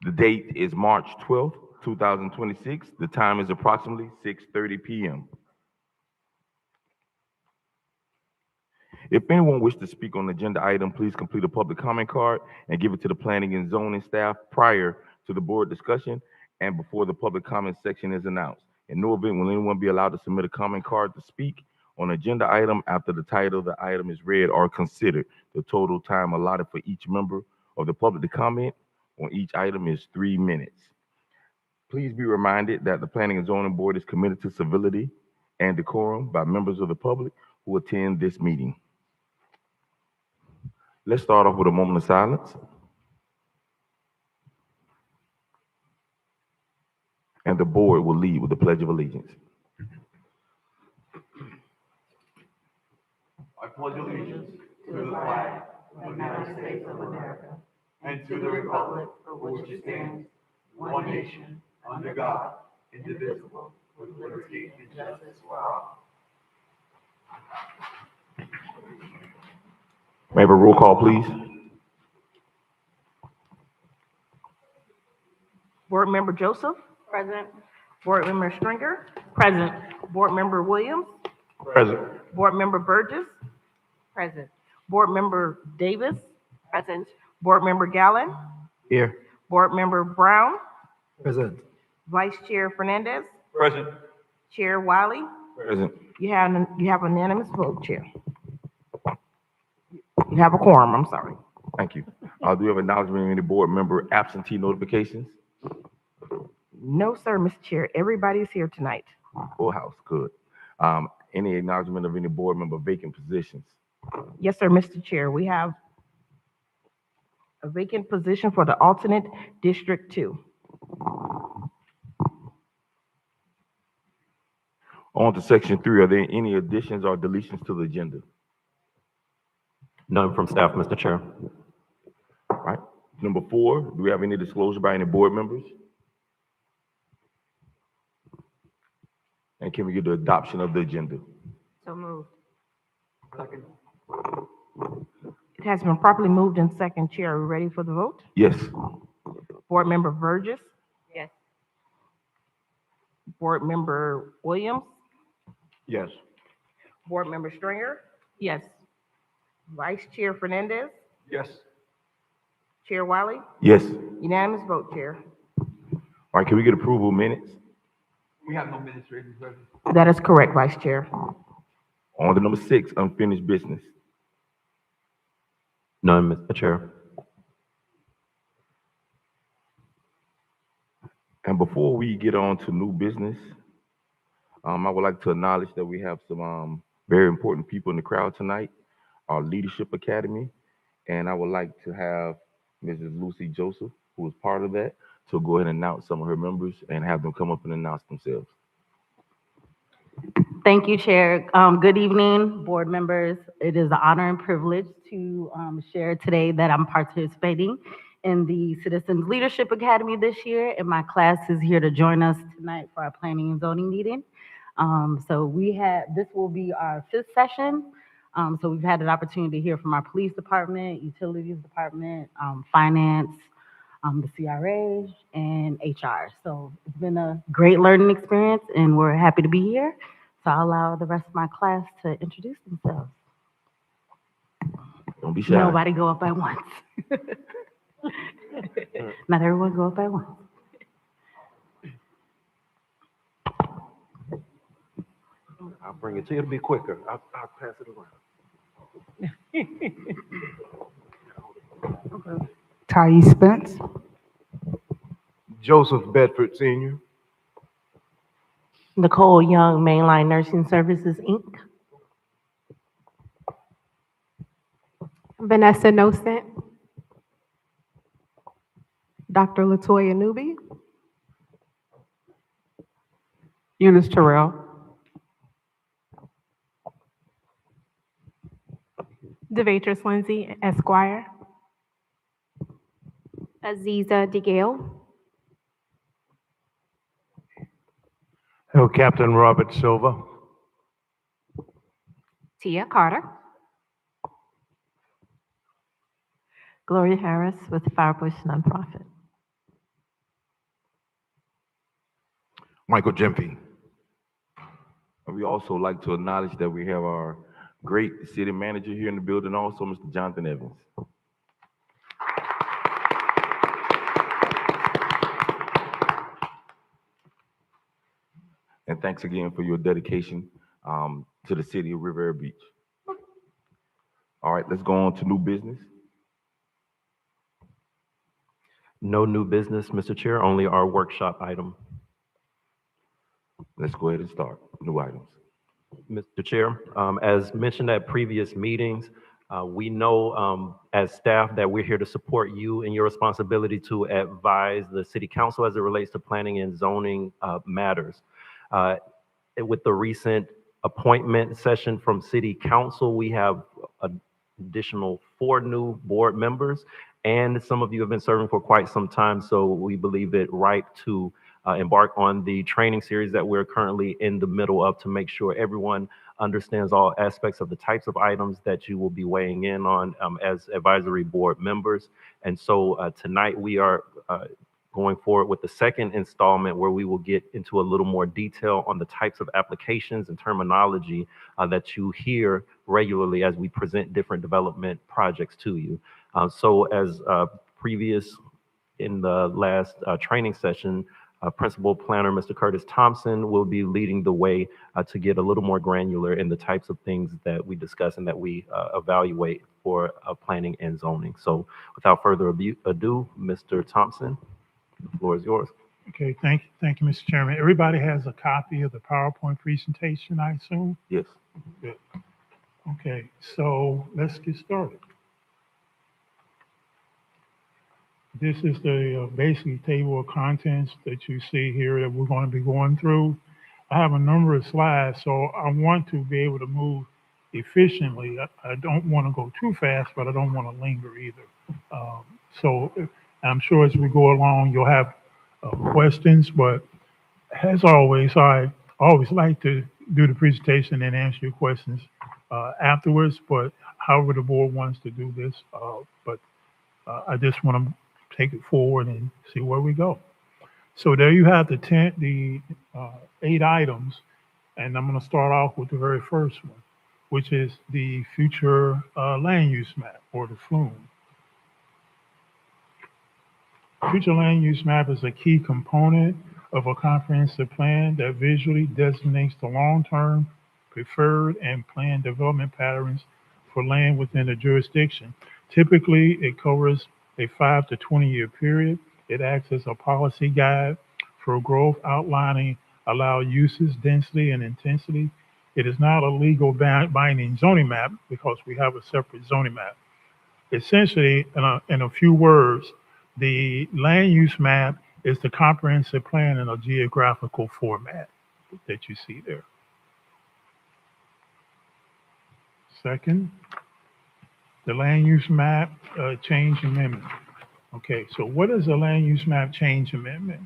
The date is March 12th, 2026. The time is approximately 6:30 p.m. If anyone wishes to speak on the agenda item, please complete a public comment card and give it to the planning and zoning staff prior to the board discussion and before the public comment section is announced. In no event will anyone be allowed to submit a comment card to speak on agenda item after the title of the item is read or considered. The total time allotted for each member of the public to comment on each item is 3 minutes. Please be reminded that the Planning and Zoning Board is committed to civility and decorum by members of the public who attend this meeting. Let's start off with a moment of silence. And the board will lead with the Pledge of Allegiance. I pledge allegiance to the flag of the United States of America and to the republic for which it stands, one nation, under God, indivisible, with liberty and justice for all. May I have a roll call, please? Board Member Joseph. Present. Board Member Stringer. Present. Board Member Williams. Present. Board Member Burgess. Present. Board Member Davis. Present. Board Member Gallen. Here. Board Member Brown. Present. Vice Chair Fernandez. Present. Chair Wiley. Present. You have unanimous vote, Chair. You have a quorum, I'm sorry. Thank you. Do we have acknowledgement of any board member absentee notifications? No, sir, Mr. Chair. Everybody's here tonight. Full house, good. Any acknowledgement of any board member vacant positions? Yes, sir, Mr. Chair. We have a vacant position for the alternate District 2. On to section 3, are there any additions or deletions to the agenda? None from staff, Mr. Chair. All right. Number 4, do we have any disclosure by any board members? And can we get the adoption of the agenda? So moved. Second. It has been properly moved in second, Chair. Are we ready for the vote? Yes. Board Member Burgess. Yes. Board Member Williams. Yes. Board Member Stringer. Yes. Vice Chair Fernandez. Yes. Chair Wiley. Yes. Unanimous vote, Chair. All right, can we get approval of minutes? We have no minutes ready, President. That is correct, Vice Chair. On to number 6, unfinished business. None, Mr. Chair. And before we get on to new business, I would like to acknowledge that we have some very important people in the crowd tonight, our Leadership Academy, and I would like to have Mrs. Lucy Joseph, who is part of that, to go ahead and announce some of her members and have them come up and announce themselves. Thank you, Chair. Good evening, board members. It is an honor and privilege to share today that I'm participating in the Citizens Leadership Academy this year, and my class is here to join us tonight for our planning and zoning meeting. This will be our 5th session. So we've had an opportunity to hear from our police department, utilities department, finance, the CRA, and HR. So it's been a great learning experience, and we're happy to be here. So I'll allow the rest of my class to introduce themselves. Don't be shy. Nobody go up at once. Not everyone go up at once. I'll bring it to you. It'll be quicker. I'll pass it around. Ty Spence. Joseph Bedford Sr. Nicole Young, Mainline Nursing Services, Inc. Vanessa Nocent. Dr. Latoya Newby. Eunice Terrell. Devatris Lindsay, Esquire. Aziza DeGale. Hello, Captain Robert Silva. Tia Carter. Gloria Harris with Firebush Nonprofit. Michael Jemfe. And we also like to acknowledge that we have our great city manager here in the building also, Mr. Jonathan Evans. And thanks again for your dedication to the city of Riviera Beach. All right, let's go on to new business. No new business, Mr. Chair, only our workshop item. Let's go ahead and start. New items. Mr. Chair, as mentioned at previous meetings, we know as staff that we're here to support you in your responsibility to advise the city council as it relates to planning and zoning matters. With the recent appointment session from city council, we have an additional 4 new board members, and some of you have been serving for quite some time, so we believe it right to embark on the training series that we're currently in the middle of to make sure everyone understands all aspects of the types of items that you will be weighing in on as advisory board members. And so tonight we are going forward with the second installment where we will get into a little more detail on the types of applications and terminology that you hear regularly as we present different development projects to you. So as previous in the last training session, Principal Planner Mr. Curtis Thompson will be leading the way to get a little more granular in the types of things that we discuss and that we evaluate for planning and zoning. So without further ado, Mr. Thompson, the floor is yours. Okay, thank you, Mr. Chairman. Everybody has a copy of the PowerPoint presentation, I assume? Yes. Good. Okay, so let's get started. This is the basic table of contents that you see here that we're going to be going through. I have a number of slides, so I want to be able to move efficiently. I don't want to go too fast, but I don't want to linger either. So I'm sure as we go along, you'll have questions, but as always, I always like to do the presentation and answer your questions afterwards, but however the board wants to do this, but I just want to take it forward and see where we go. So there you have the 8 items, and I'm going to start off with the very first one, which is the future land use map, or the FLUME. Future land use map is a key component of a comprehensive plan that visually designates the long-term preferred and planned development patterns for land within a jurisdiction. Typically, it covers a 5 to 20 year period. It acts as a policy guide for growth, outlining allowed uses, density, and intensity. It is not a legal binding zoning map because we have a separate zoning map. Essentially, in a few words, the land use map is the comprehensive plan in a geographical format that you see there. Second, the land use map change amendment. Okay, so what is a land use map change amendment?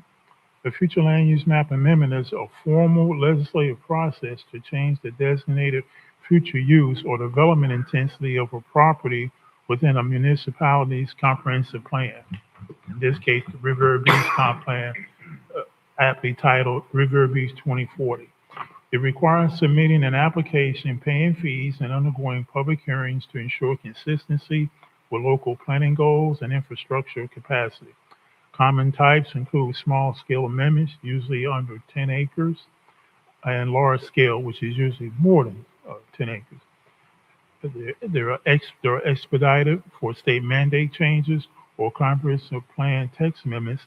The future land use map amendment is a formal legislative process to change the designated future use or development intensity of a property within a municipality's comprehensive plan. In this case, the Riviera Beach Comp Plan, aptly titled Riviera Beach 2040. It requires submitting an application, paying fees, and undergoing public hearings to ensure consistency with local planning goals and infrastructure capacity. Common types include small-scale amendments, usually under 10 acres, and large scale, which is usually more than 10 acres. They're expedited for state mandate changes or comprehensive plan text amendments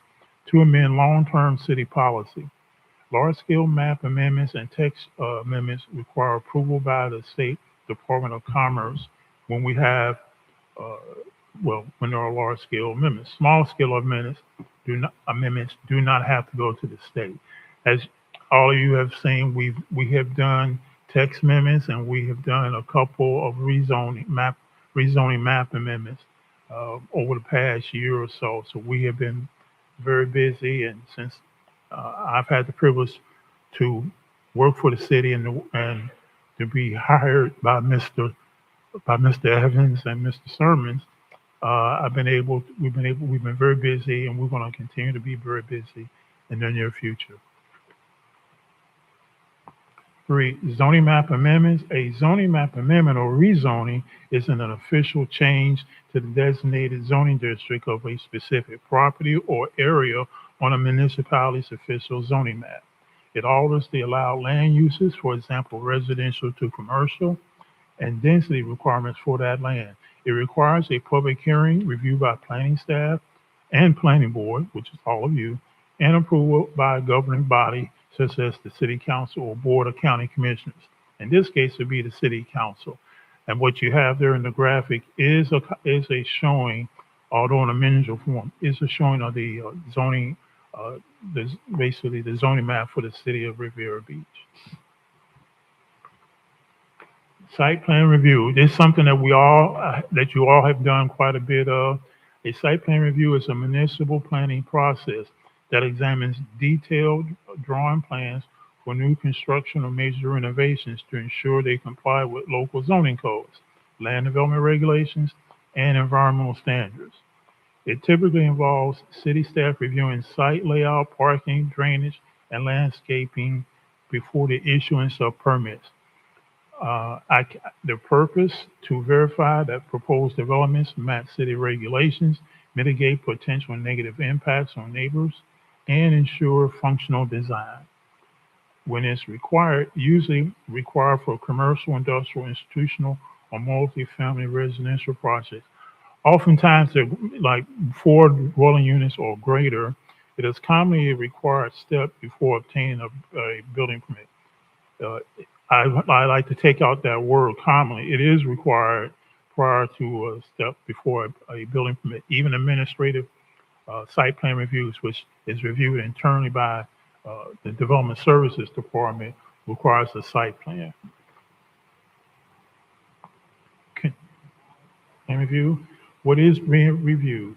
to amend long-term city policy. Large-scale map amendments and text amendments require approval by the State Department of Commerce when we have, when there are large-scale amendments. Small-scale amendments do not have to go to the state. As all of you have seen, we have done text amendments and we have done a couple of rezoning map amendments over the past year or so. So we have been very busy, and since I've had the privilege to work for the city and to be hired by Mr. Evans and Mr. Sermons, we've been very busy, and we're going to continue to be very busy in the near future. 3, zoning map amendments. A zoning map amendment or rezoning is an official change to the designated zoning district of a specific property or area on a municipality's official zoning map. It alters the allowed land uses, for example, residential to commercial, and density requirements for that land. It requires a public hearing reviewed by planning staff and planning board, which is all of you, and approval by a governing body such as the city council or board of county commissioners. In this case, it would be the city council. And what you have there in the graphic is a showing, although in a miniature form, is a showing of the zoning, basically the zoning map for the city of Riviera Beach. Site plan review. This is something that that you all have done quite a bit of. A site plan review is a municipal planning process that examines detailed drawing plans for new construction or major renovations to ensure they comply with local zoning codes, land development regulations, and environmental standards. It typically involves city staff reviewing site layout, parking, drainage, and landscaping before the issuance of permits. The purpose to verify that proposed developments match city regulations, mitigate potential negative impacts on neighbors, and ensure functional design. When it's required, usually required for commercial, industrial, institutional, or multi-family residential projects. Oftentimes, they're like 4 dwelling units or greater. It is commonly a required step before obtaining a building permit. I like to take out that word commonly. It is required prior to a step before a building permit. Even administrative site plan reviews, which is reviewed internally by the Development Services Department, requires a site plan. Plan review. What is being reviewed?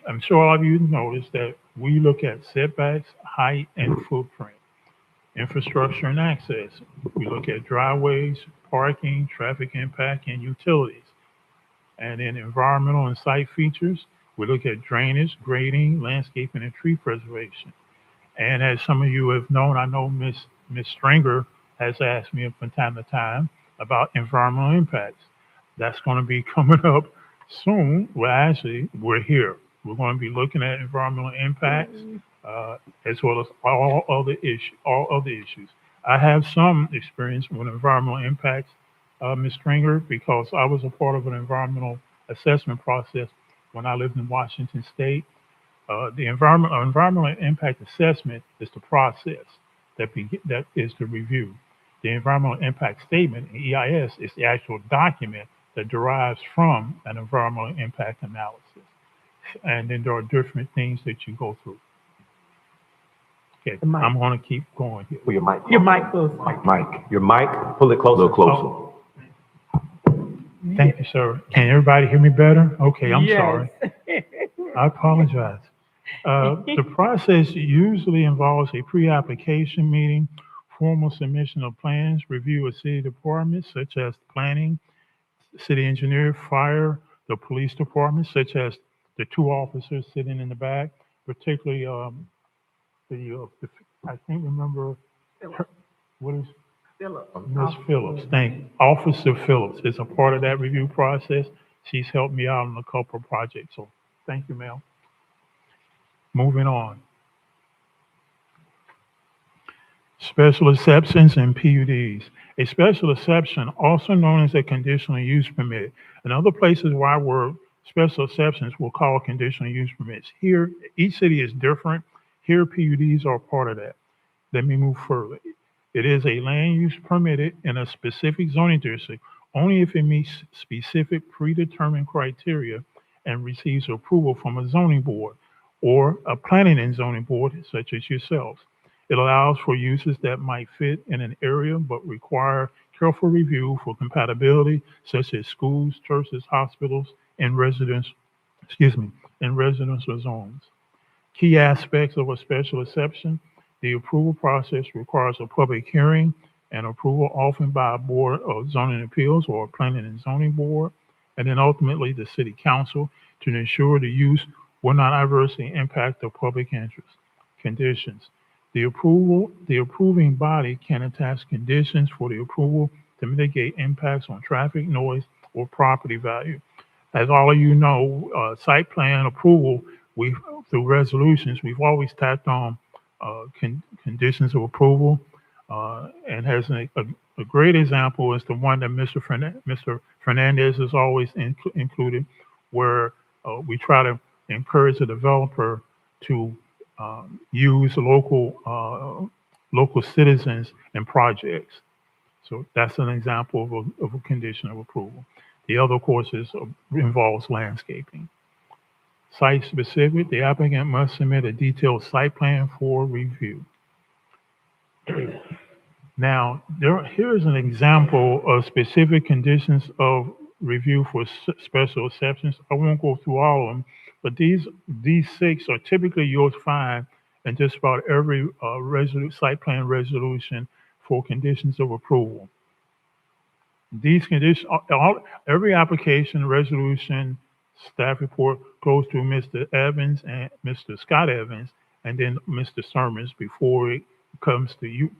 I'm sure all of you noticed that we look at setbacks, height, and footprint, infrastructure and access. We look at driveways, parking, traffic impact, and utilities. And in environmental and site features, we look at drainage, grading, landscaping, and tree preservation. And as some of you have known, I know Ms. Stringer has asked me from time to time about environmental impacts. That's going to be coming up soon. Well, actually, we're here. We're going to be looking at environmental impacts as well as all other issues. I have some experience with environmental impacts, Ms. Stringer, because I was a part of an environmental assessment process when I lived in Washington State. The environmental impact assessment is the process that is the review. The environmental impact statement, EIS, is the actual document that derives from an environmental impact analysis. And then there are different things that you go through. Okay, I'm going to keep going here. Pull your mic. Your mic close. Your mic, pull it closer. A little closer. Thank you, sir. Can everybody hear me better? Okay, I'm Yes. sorry. I apologize. The process usually involves a pre-application meeting, formal submission of plans, review of city departments such as planning, city engineer, fire, the police department, such as the 2 officers sitting in the back, particularly I can't remember what is Miss Phillips. Thank you. Officer Phillips is a part of that review process. She's helped me out on a couple of projects. So thank you, ma'am. Moving on. Special exceptions and PUDs. A special exception, also known as a conditional use permit. In other places where I work, special exceptions we'll call conditional use permits. Here, each city is different. Here, PUDs are part of that. Let me move further. It is a land use permitted in a specific zoning district only if it meets specific predetermined criteria and receives approval from a zoning board or a planning and zoning board such as yourselves. It allows for uses that might fit in an area but require careful review for compatibility, such as schools, churches, hospitals, and residential zones. Key aspects of a special exception: the approval process requires a public hearing and approval often by a board of zoning appeals or a planning and zoning board, and then ultimately the city council to ensure the use will not adversely impact the public interest. Conditions: The approving body can attach conditions for the approval to mitigate impacts on traffic, noise, or property value. As all of you know, site plan approval, through resolutions, we've always tacked on conditions of approval. And has a great example is the one that Mr. Fernandez has always included, where we try to encourage the developer to use local citizens in projects. So that's an example of a condition of approval. The other, of course, involves landscaping. Site specific, the applicant must submit a detailed site plan for review. Now, here's an example of specific conditions of review for special exceptions. I won't go through all of them, but these 6 are typically you'll find in just about every site plan resolution for conditions of approval. These conditions, every application, resolution, staff report goes through Mr. Evans and Mr. Scott Evans, and then Mr. Sermons before it comes to you,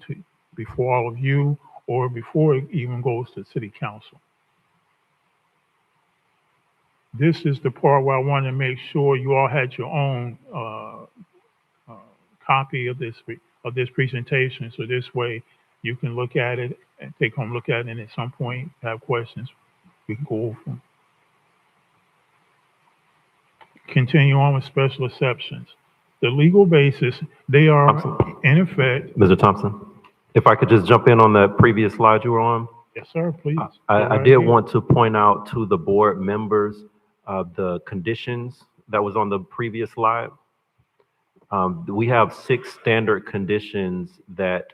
before all of you, or before it even goes to City Council. This is the part where I want to make sure you all had your own copy of this presentation, so this way you can look at it and take home, look at it, and at some point have questions, we can go over them. Continue on with special exceptions. The legal basis, they are in effect. Mr. Thompson, if I could just jump in on that previous slide you were on. Yes, sir, please. I did want to point out to the board members the conditions that was on the previous slide. We have 6 standard conditions that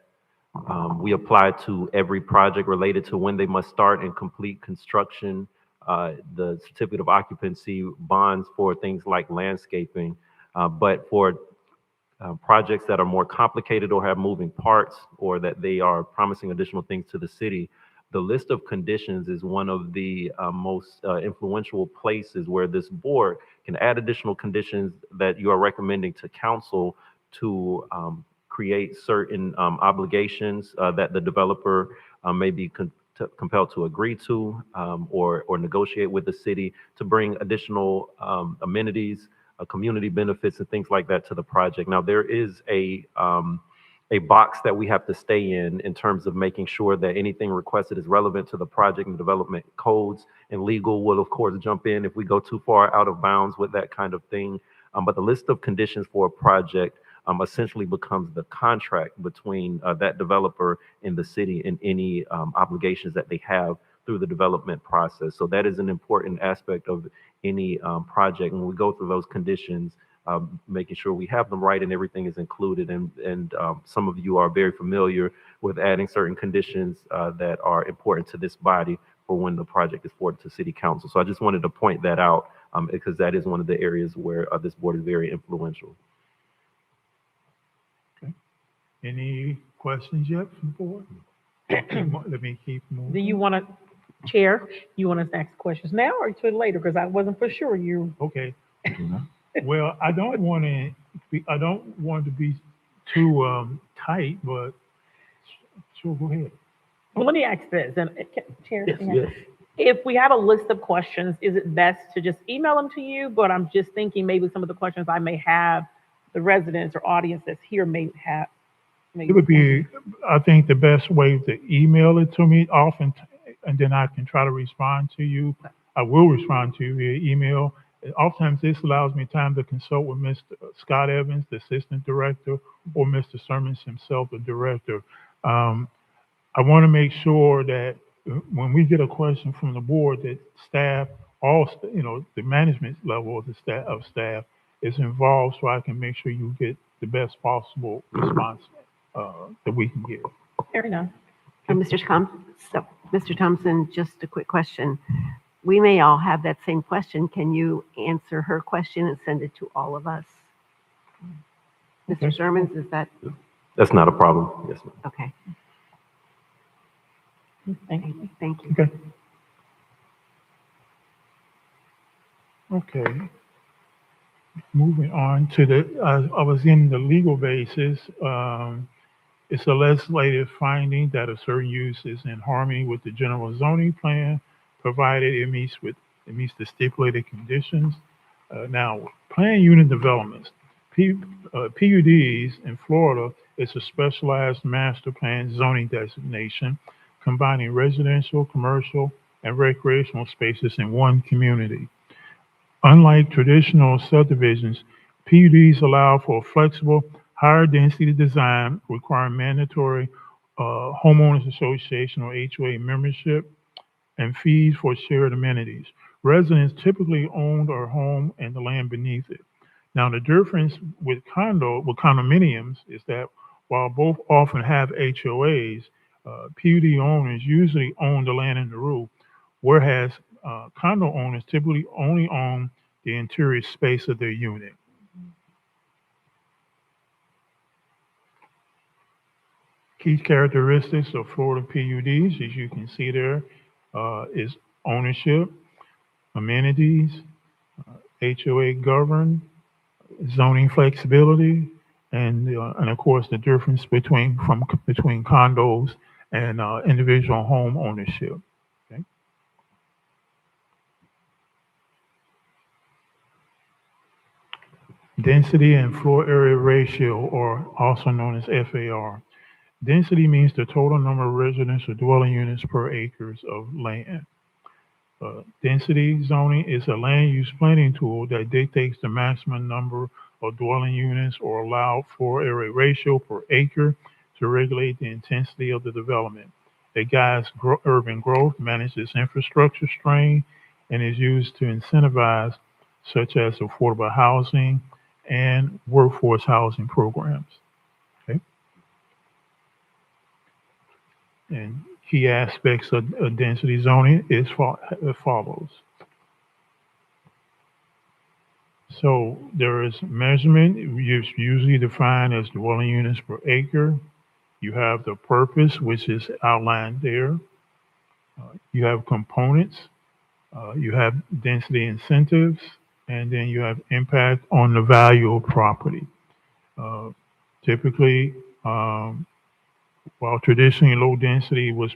we apply to every project related to when they must start and complete construction, the certificate of occupancy, bonds for things like landscaping. But for projects that are more complicated or have moving parts, or that they are promising additional things to the city, the list of conditions is one of the most influential places where this board can add additional conditions that you are recommending to council to create certain obligations that the developer may be compelled to agree to or negotiate with the city to bring additional amenities, community benefits, and things like that to the project. Now, there is a box that we have to stay in terms of making sure that anything requested is relevant to the project, and development codes and legal will, of course, jump in if we go too far out of bounds with that kind of thing. But the list of conditions for a project essentially becomes the contract between that developer and the city and any obligations that they have through the development process. So that is an important aspect of any project. When we go through those conditions, making sure we have them right and everything is included. And some of you are very familiar with adding certain conditions that are important to this body for when the project is forwarded to City Council. So I just wanted to point that out because that is one of the areas where this board is very influential. Okay. Any questions yet from the board? Let me keep moving. Do you want to, Chair, you want us to ask questions now or to later? Because I wasn't for sure you. Okay. Well, I don't want to be too tight, but sure, go ahead. Well, let me ask this, and Chair, Yes. if we have a list of questions, is it best to just email them to you? But I'm just thinking maybe some of the questions I may have, the residents or audience that's here may have. It would be, I think, the best way to email it to me often, and then I can try to respond to you. I will respond to you via email. Oftentimes, this allows me time to consult with Mr. Scott Evans, the assistant director, or Mr. Sermons himself, the director. I want to make sure that when we get a question from the board, that staff, the management level of the staff is involved, so I can make sure you get the best possible response that we can get. Fair enough. Mr. Thompson, just a quick question. We may all have that same question. Can you answer her question and send it to all of us? Mr. Sermons, is that? That's not a problem. Yes, ma'am. Okay. Thank you. Thank you. Okay. Moving on to I was in the legal basis. It's a legislative finding that a certain use is in harmony with the general zoning plan, provided it meets the stipulated conditions. Now, plan unit developments, PUDs in Florida is a specialized master plan zoning designation, combining residential, commercial, and recreational spaces in one community. Unlike traditional subdivisions, PUDs allow for flexible, higher density design requiring mandatory homeowners association or HOA membership and fees for shared amenities. Residents typically own their home and the land beneath it. Now, the difference with condominiums is that while both often have HOAs, PUD owners usually own the land and the roof, whereas condo owners typically only own the interior space of their unit. Key characteristics of Florida PUDs, as you can see there, is ownership, amenities, HOA governed, zoning flexibility, and of course the difference between condos and individual home ownership. Okay. Density and floor area ratio, or also known as FAR. Density means the total number of residential dwelling units per acres of land. Density zoning is a land use planning tool that dictates the maximum number of dwelling units or allowed floor area ratio per acre to regulate the intensity of the development. It guides urban growth, manages infrastructure strain, and is used to incentivize such as affordable housing and workforce housing programs. Okay. And key aspects of density zoning is as follows. So there is measurement, it's usually defined as dwelling units per acre. You have the purpose, which is outlined there. You have components. You have density incentives, and then you have impact on the value of property. Typically, while traditionally low density was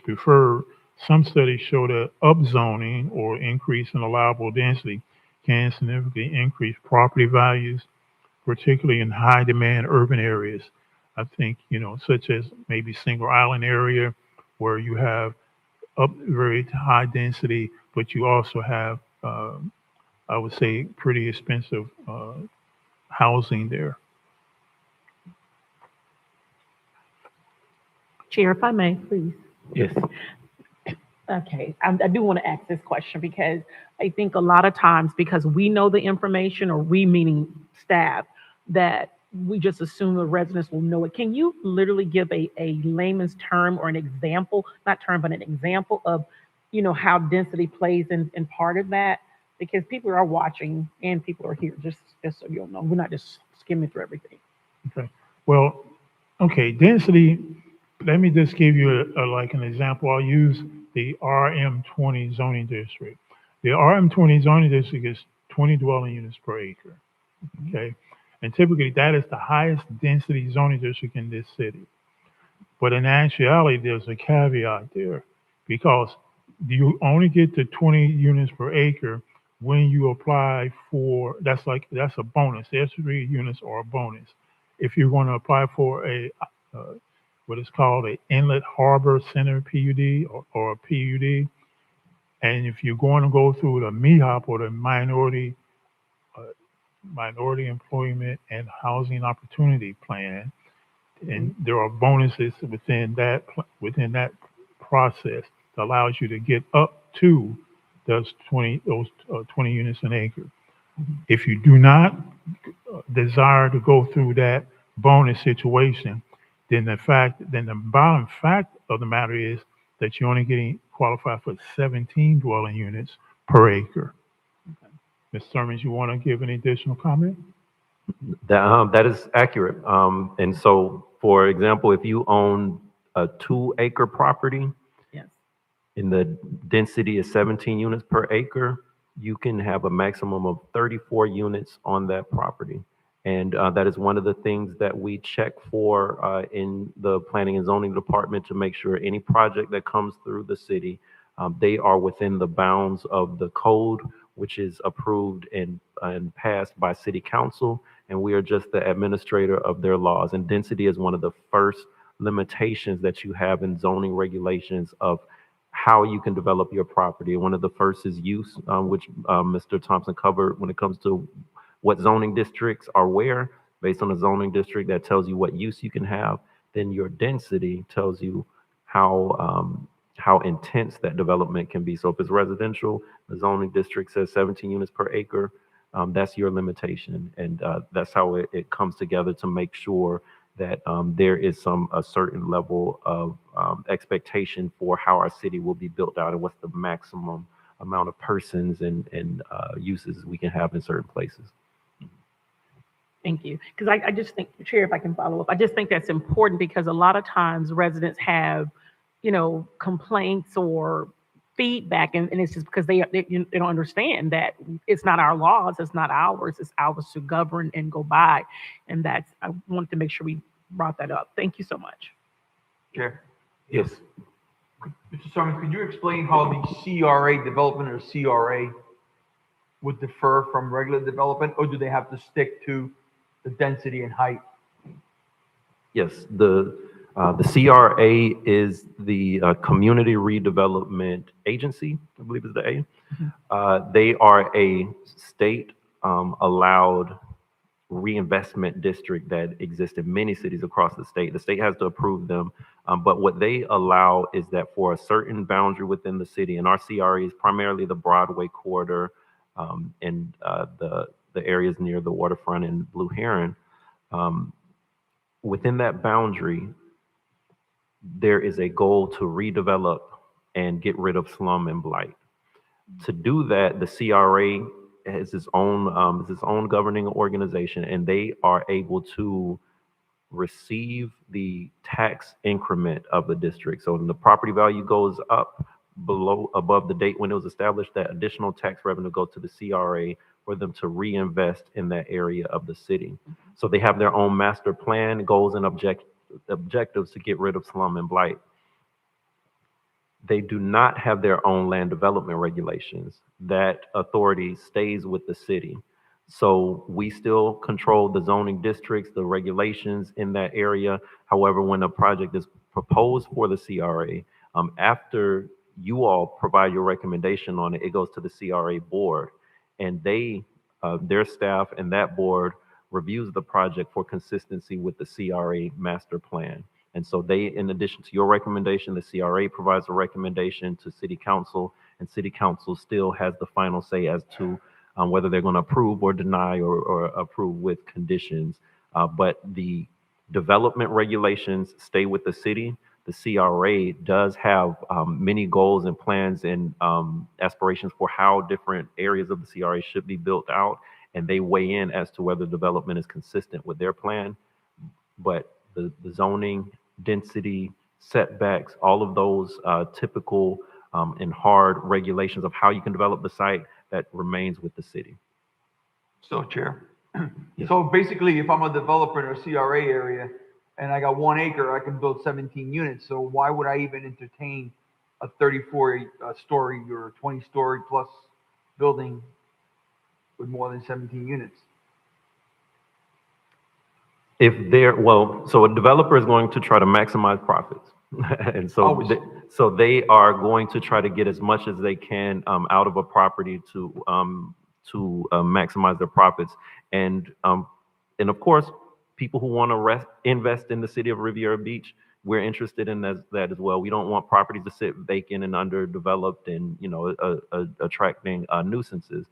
preferred, some studies show that upzoning or increase in allowable density can significantly increase property values, particularly in high demand urban areas. I think, such as maybe single island area where you have very high density, but you also have, I would say, pretty expensive housing there. Chair, if I may, please. Yes. Okay, I do want to ask this question because I think a lot of times because we know the information, or we meaning staff, that we just assume the residents will know it. Can you literally give a layman's term or an example, not term, but an example of, how density plays in part of that? Because people are watching and people are here, just so you'll know. We're not just skimming through everything. Okay. Well, okay, density. Let me just give you like an example. I'll use the RM20 zoning district. The RM20 zoning district is 20 dwelling units per acre. Okay, and typically that is the highest density zoning district in this city. But in actuality, there's a caveat there, because you only get to 20 units per acre when you apply for, that's a bonus. The extra 3 units are a bonus. If you're going to apply for what is called an inlet harbor center PUD or a PUD, and if you're going to go through the MIHOP or the minority employment and housing opportunity plan, and there are bonuses within that process that allows you to get up to those 20 units an acre. If you do not desire to go through that bonus situation, then the bottom fact of the matter is that you're only getting qualified for 17 dwelling units per acre. Ms. Sermons, you want to give an additional comment? That is accurate. And so, for example, if you own a 2-acre property, Yes. and the density is 17 units per acre, you can have a maximum of 34 units on that property. And that is one of the things that we check for in the planning and zoning department to make sure any project that comes through the city, they are within the bounds of the code, which is approved and passed by city council. And we are just the administrator of their laws. And density is one of the first limitations that you have in zoning regulations of how you can develop your property. One of the first is use, which Mr. Thompson covered when it comes to what zoning districts are where. Based on a zoning district that tells you what use you can have, then your density tells you how intense that development can be. So if it's residential, the zoning district says 17 units per acre, that's your limitation. And that's how it comes together to make sure that there is a certain level of expectation for how our city will be built out and what's the maximum amount of persons and uses we can have in certain places. Thank you. Because I just think, Chair, if I can follow up, I just think that's important because a lot of times residents have, complaints or feedback, and it's just because they don't understand that it's not our laws, it's not ours, it's ours to govern and go by. And I wanted to make sure we brought that up. Thank you so much. Chair. Yes. Mr. Summers, could you explain how the CRA development or CRA would differ from regular development, or do they have to stick to the density and height? Yes, the CRA is the Community Redevelopment Agency, I believe is the A. They are a state allowed reinvestment district that exists in many cities across the state. The state has to approve them, but what they allow is that for a certain boundary within the city, and our CRA is primarily the Broadway corridor and the areas near the waterfront and Blue Heron. Within that boundary, there is a goal to redevelop and get rid of slum and blight. To do that, the CRA has its own governing organization, and they are able to receive the tax increment of the district. So when the property value goes up above the date when it was established, that additional tax revenue goes to the CRA for them to reinvest in that area of the city. So they have their own master plan, goals, and objectives to get rid of slum and blight. They do not have their own land development regulations. That authority stays with the city. So we still control the zoning districts, the regulations in that area. However, when a project is proposed for the CRA, after you all provide your recommendation on it, it goes to the CRA board, and their staff and that board reviews the project for consistency with the CRA master plan. And so they, in addition to your recommendation, the CRA provides a recommendation to City Council, and City Council still has the final say as to whether they're going to approve or deny or approve with conditions. But the development regulations stay with the city. The CRA does have many goals and plans and aspirations for how different areas of the CRA should be built out, and they weigh in as to whether development is consistent with their plan. But the zoning, density, setbacks, all of those typical and hard regulations of how you can develop the site, that remains with the city. So, Chair. So basically, if I'm a developer in a CRA area and I got 1 acre, I can build 17 units. So why would I even entertain a 34-story or 20-story plus building with more than 17 units? So a developer is going to try to maximize profits. And so they are going to try to get as much as they can out of a property to maximize their profits. And of course, people who want to invest in the city of Riviera Beach, we're interested in that as well. We don't want properties to sit vacant and underdeveloped and, attracting nuisances.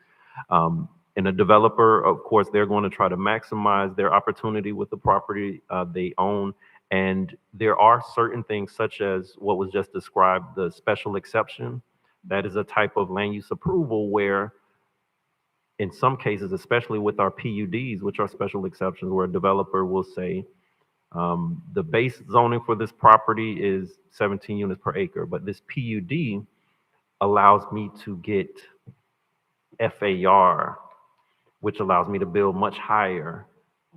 And a developer, of course, they're going to try to maximize their opportunity with the property they own. And there are certain things such as what was just described, the special exception. That is a type of land use approval where in some cases, especially with our PUDs, which are special exceptions, where a developer will say, the base zoning for this property is 17 units per acre, but this PUD allows me to get FAR, which allows me to build much higher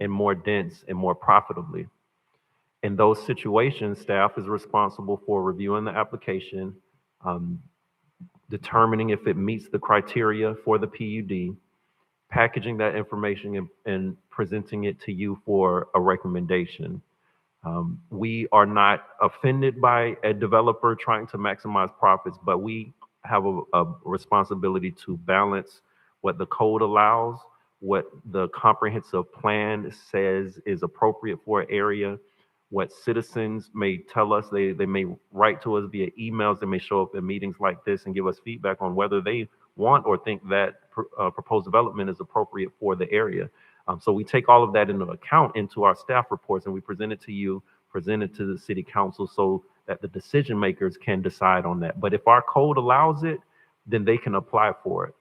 and more dense and more profitably. In those situations, staff is responsible for reviewing the application, determining if it meets the criteria for the PUD, packaging that information and presenting it to you for a recommendation. We are not offended by a developer trying to maximize profits, but we have a responsibility to balance what the code allows, what the comprehensive plan says is appropriate for an area, what citizens may tell us. They may write to us via emails. They may show up at meetings like this and give us feedback on whether they want or think that proposed development is appropriate for the area. So we take all of that into account into our staff reports, and we present it to you, present it to the city council so that the decision makers can decide on that. But if our code allows it, then they can apply for it.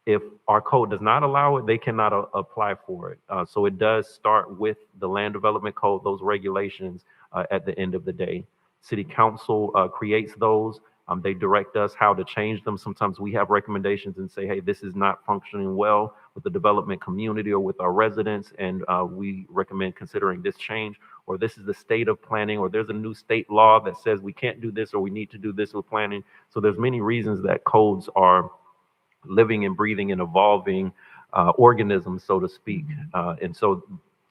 If our code does not allow it, they cannot apply for it. So it does start with the land development code, those regulations at the end of the day. City council creates those. They direct us how to change them. Sometimes we have recommendations and say, hey, this is not functioning well with the development community or with our residents, and we recommend considering this change, or this is the state of planning, or there's a new state law that says we can't do this, or we need to do this with planning. So there's many reasons that codes are living and breathing and evolving organisms, so to speak. And so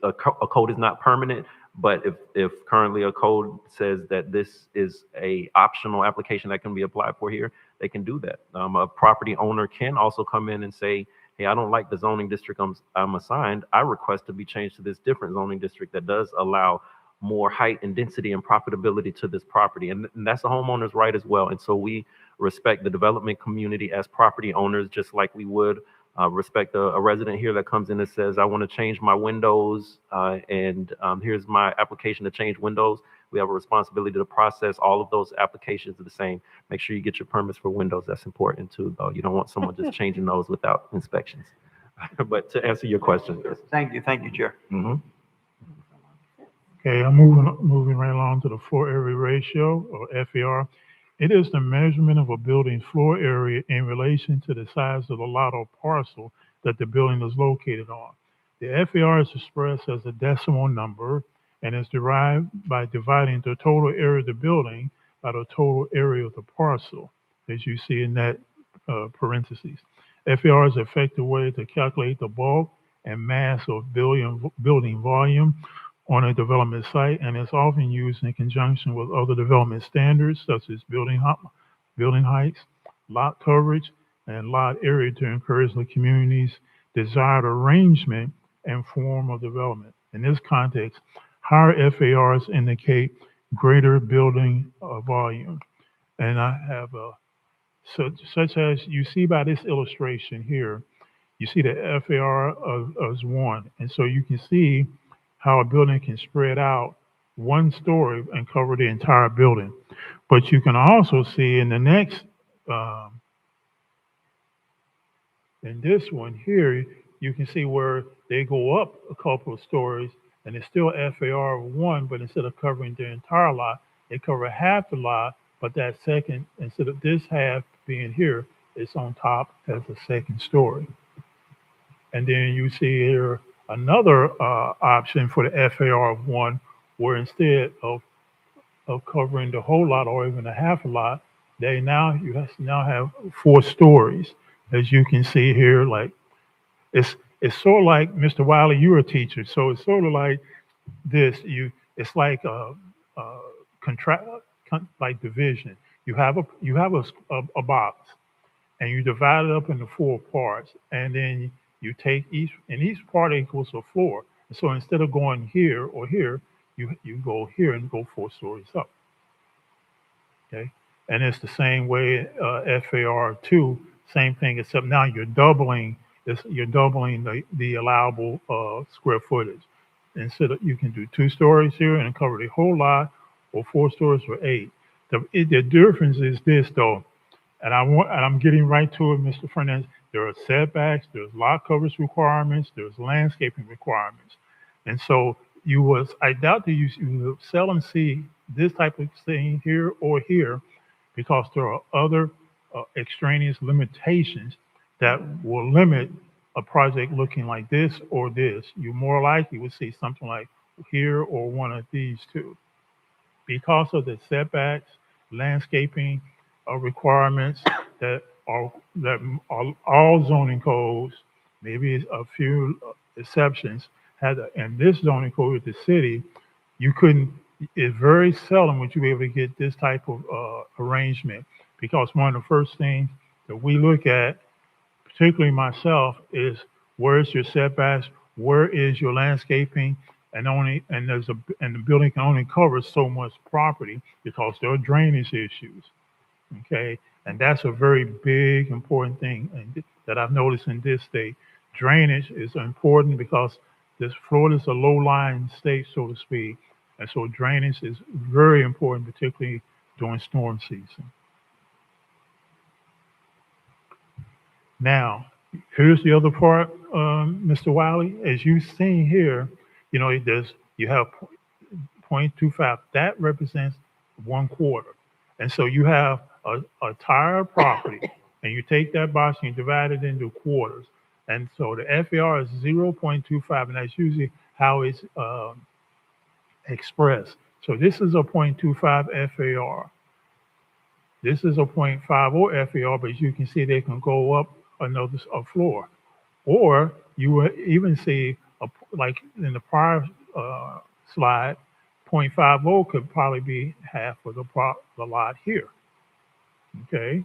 a code is not permanent, but if currently a code says that this is a optional application that can be applied for here, they can do that. A property owner can also come in and say, hey, I don't like the zoning district I'm assigned. I request to be changed to this different zoning district that does allow more height and density and profitability to this property. And that's the homeowner's right as well. And so we respect the development community as property owners, just like we would respect a resident here that comes in and says, I want to change my windows, and here's my application to change windows. We have a responsibility to process all of those applications the same. Make sure you get your permits for windows. That's important too, though. You don't want someone just changing those without inspections. But to answer your question. Thank you, Chair. Mhm. Okay, I'm moving right along to the floor area ratio, or FAR. It is the measurement of a building's floor area in relation to the size of the lot or parcel that the building is located on. The FAR is expressed as a decimal number and is derived by dividing the total area of the building by the total area of the parcel, as you see in that parentheses. FAR is an effective way to calculate the bulk and mass of building volume on a development site, and is often used in conjunction with other development standards such as building heights, lot coverage, and lot area to encourage the community's desired arrangement and form of development. In this context, higher FARs indicate greater building volume. And I have such as you see by this illustration here, you see the FAR as 1. And so you can see how a building can spread out one story and cover the entire building. But you can also see in the next, in this one here, you can see where they go up a couple of stories and it's still FAR 1, but instead of covering the entire lot, they cover half the lot, but that second, instead of this half being here, it's on top as a second story. And then you see here another option for the FAR of 1, where instead of covering the whole lot or even a half a lot, you now have 4 stories. As you can see here, like it's sort of like, Mr. Wiley, you're a teacher, so it's sort of like this. It's like like division. You have a box, and you divide it up into 4 parts, and then you take each part equals a floor. So instead of going here or here, you go here and go 4 stories up. Okay, and it's the same way FAR 2, same thing, except now you're doubling this. You're doubling the allowable square footage. Instead of, you can do 2 stories here and cover the whole lot, or 4 stories for 8. The difference is this though, and I'm getting right to it, Mr. Fernandez. There are setbacks, there's lot coverage requirements, there's landscaping requirements. And so I doubt that you will seldom see this type of thing here or here, because there are other extraneous limitations that will limit a project looking like this or this. You more likely would see something like here or one of these two. Because of the setbacks, landscaping requirements that are all zoning codes, maybe a few exceptions, and this zoning code with the city, you couldn't. It's very seldom would you be able to get this type of arrangement because one of the first things that we look at, particularly myself, is where's your setbacks, where is your landscaping, and the building can only cover so much property because there are drainage issues. Okay, and that's a very big important thing that I've noticed in this state. Drainage is important because this Florida is a low-lying state, so to speak, and so drainage is very important, particularly during storm season. Now, here's the other part, Mr. Wiley. As you've seen here, you have 0.25. That represents 1/4. And so you have a entire property, and you take that box and you divide it into quarters. And so the FAR is 0.25, and that's usually how it's expressed. So this is a 0.25 FAR. This is a 0.50 FAR, but you can see they can go up a floor. Or you will even see, like in the prior slide, 0.50 could probably be half of the lot here. Okay.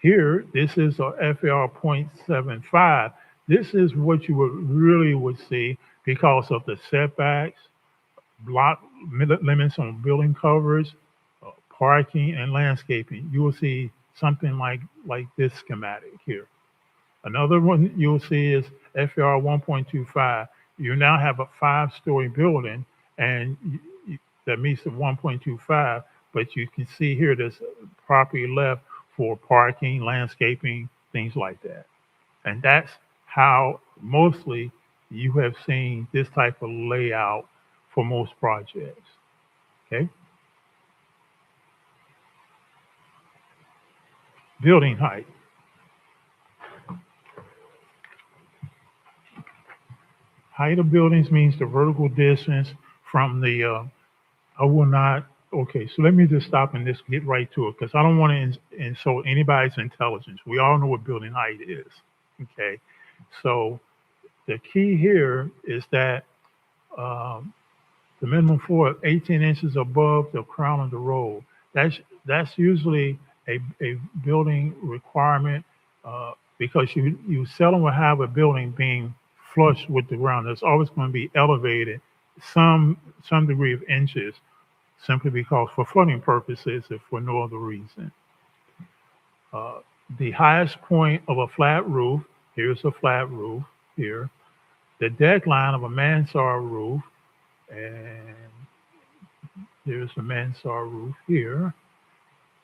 Here, this is a FAR 0.75. This is what you would see because of the setbacks, block limits on building covers, parking, and landscaping. You will see something like this schematic here. Another one you'll see is FAR 1.25. You now have a 5-story building, and that meets the 1.25, but you can see here there's property left for parking, landscaping, things like that. And that's how mostly you have seen this type of layout for most projects. Okay? Building height. Height of buildings means the vertical distance from the, so let me just stop and just get right to it because I don't want to insult anybody's intelligence. We all know what building height is, okay? So the key here is that the minimum floor of 18 inches above the crown of the road. That's usually a building requirement because you seldom will have a building being flush with the ground. It's always going to be elevated some degree of inches simply because for flooding purposes, if for no other reason. The highest point of a flat roof, here's a flat roof here, the deck line of a mansard roof, and there's a mansard roof here,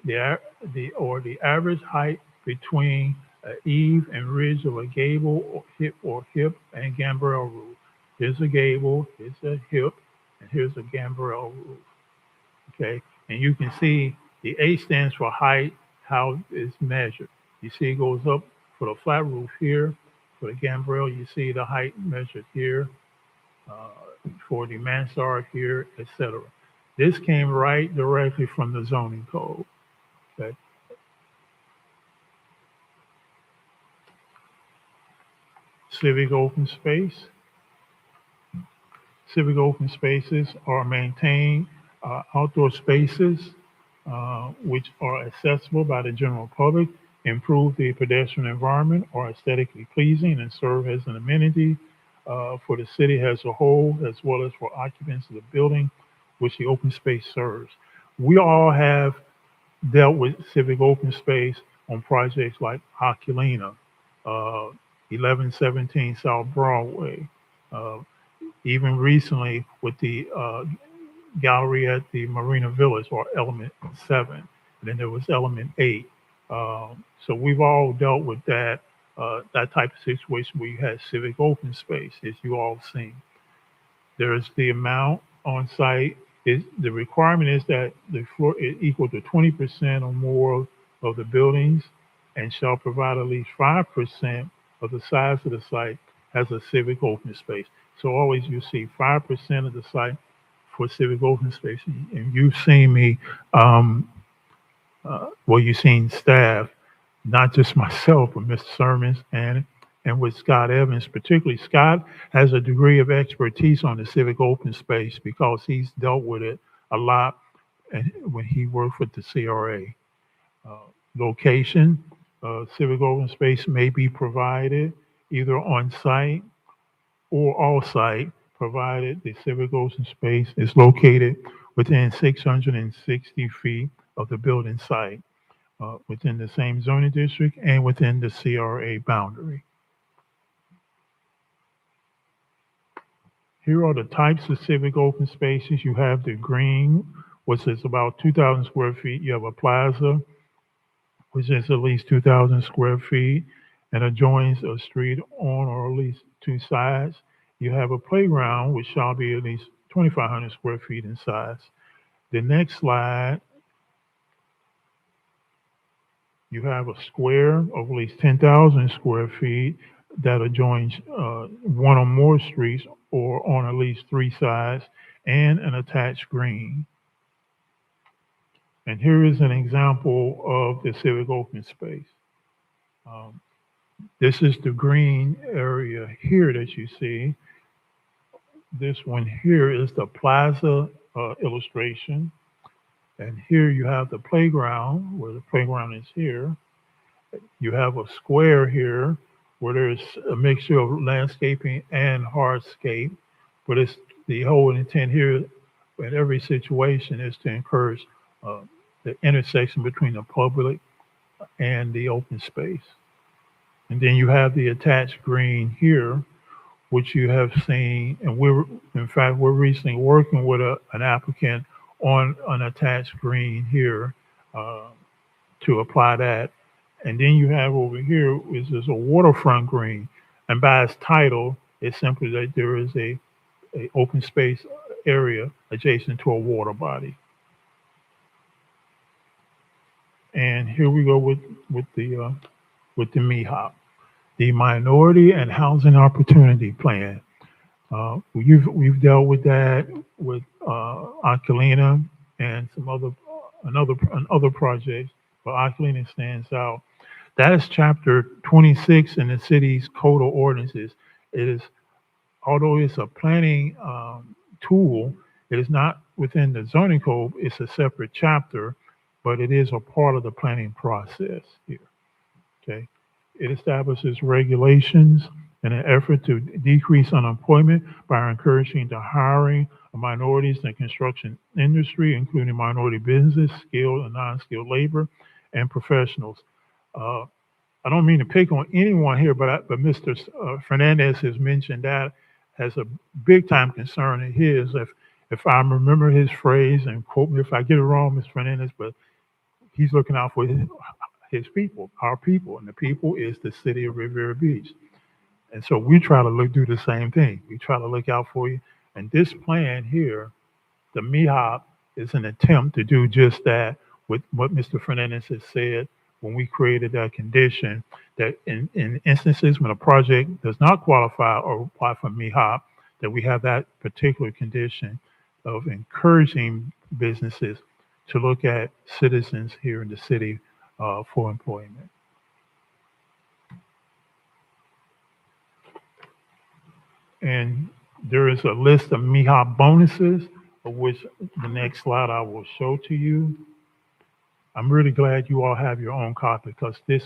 the average height between an eave and ridge of a gable or hip and gambrel roof. Here's a gable, here's a hip, and here's a gambrel roof. Okay, and you can see the H stands for height, how it's measured. You see it goes up for the flat roof here. For the gambrel, you see the height measured here. For the mansard here, etc. This came right directly from the zoning code. Okay. Civic open space. Civic open spaces are maintained outdoor spaces which are accessible by the general public, improve the pedestrian environment, are aesthetically pleasing, and serve as an amenity for the city as a whole, as well as for occupants of the building which the open space serves. We all have dealt with civic open space on projects like Oculina, 1117 South Broadway, even recently with the gallery at the Marina Village, or Element 7, and then there was Element 8. So we've all dealt with that type of situation where you had civic open space, as you all seen. There's the amount on site. The requirement is that the floor is equal to 20% or more of the buildings. and shall provide at least 5% of the size of the site as a civic open space. So always you see 5% of the site for civic open space. And you've seen me, well, you've seen staff, not just myself, but Mr. Sermons and with Scott Evans, particularly. Scott has a degree of expertise on the civic open space because he's dealt with it a lot and when he worked with the CRA. Location, civic open space may be provided either on site or off site, provided the civic open space is located within 660 feet of the building site, within the same zoning district and within the CRA boundary. Here are the types of civic open spaces. You have the green, which is about 2,000 square feet. You have a plaza, which is at least 2,000 square feet and adjoins a street on or at least two sides. You have a playground, which shall be at least 2,500 square feet in size. The next slide, you have a square of at least 10,000 square feet that adjoins one or more streets or on at least three sides and an attached green. And here is an example of the civic open space. This is the green area here that you see. This one here is the plaza illustration. And here you have the playground, where the playground is here. You have a square here where there's a mixture of landscaping and hardscape. But it's the whole intent here in every situation is to encourage the intersection between the public and the open space. And then you have the attached green here, which you have seen, and we're recently working with an applicant on an attached green here to apply that. And then you have over here is a waterfront green, and by its title, it's simply that there is a open space area adjacent to a water body. And here we go with the MIHOP, the Minority and Housing Opportunity Plan. We've dealt with that with Ocolina and some other projects, but Ocolina stands out. That is chapter 26 in the city's code of ordinances. It is, although it's a planning tool, it is not within the zoning code. It's a separate chapter, but it is a part of the planning process here. Okay, it establishes regulations in an effort to decrease unemployment by encouraging the hiring of minorities in the construction industry, including minority business, skilled and non-skilled labor, and professionals. I don't mean to pick on anyone here, but Mr. Fernandez has mentioned that as a big time concern of his. If I remember his phrase, and quote me if I get it wrong, Mr. Fernandez, but he's looking out for his people, our people, and the people is the city of Riviera Beach. And so we try to do the same thing. We try to look out for you. And this plan here, the MIHOP, is an attempt to do just that with what Mr. Fernandez has said when we created that condition, that in instances when a project does not qualify or apply for MIHOP, that we have that particular condition of encouraging businesses to look at citizens here in the city for employment. And there is a list of MIHOP bonuses, of which the next slide I will show to you. I'm really glad you all have your own copy because I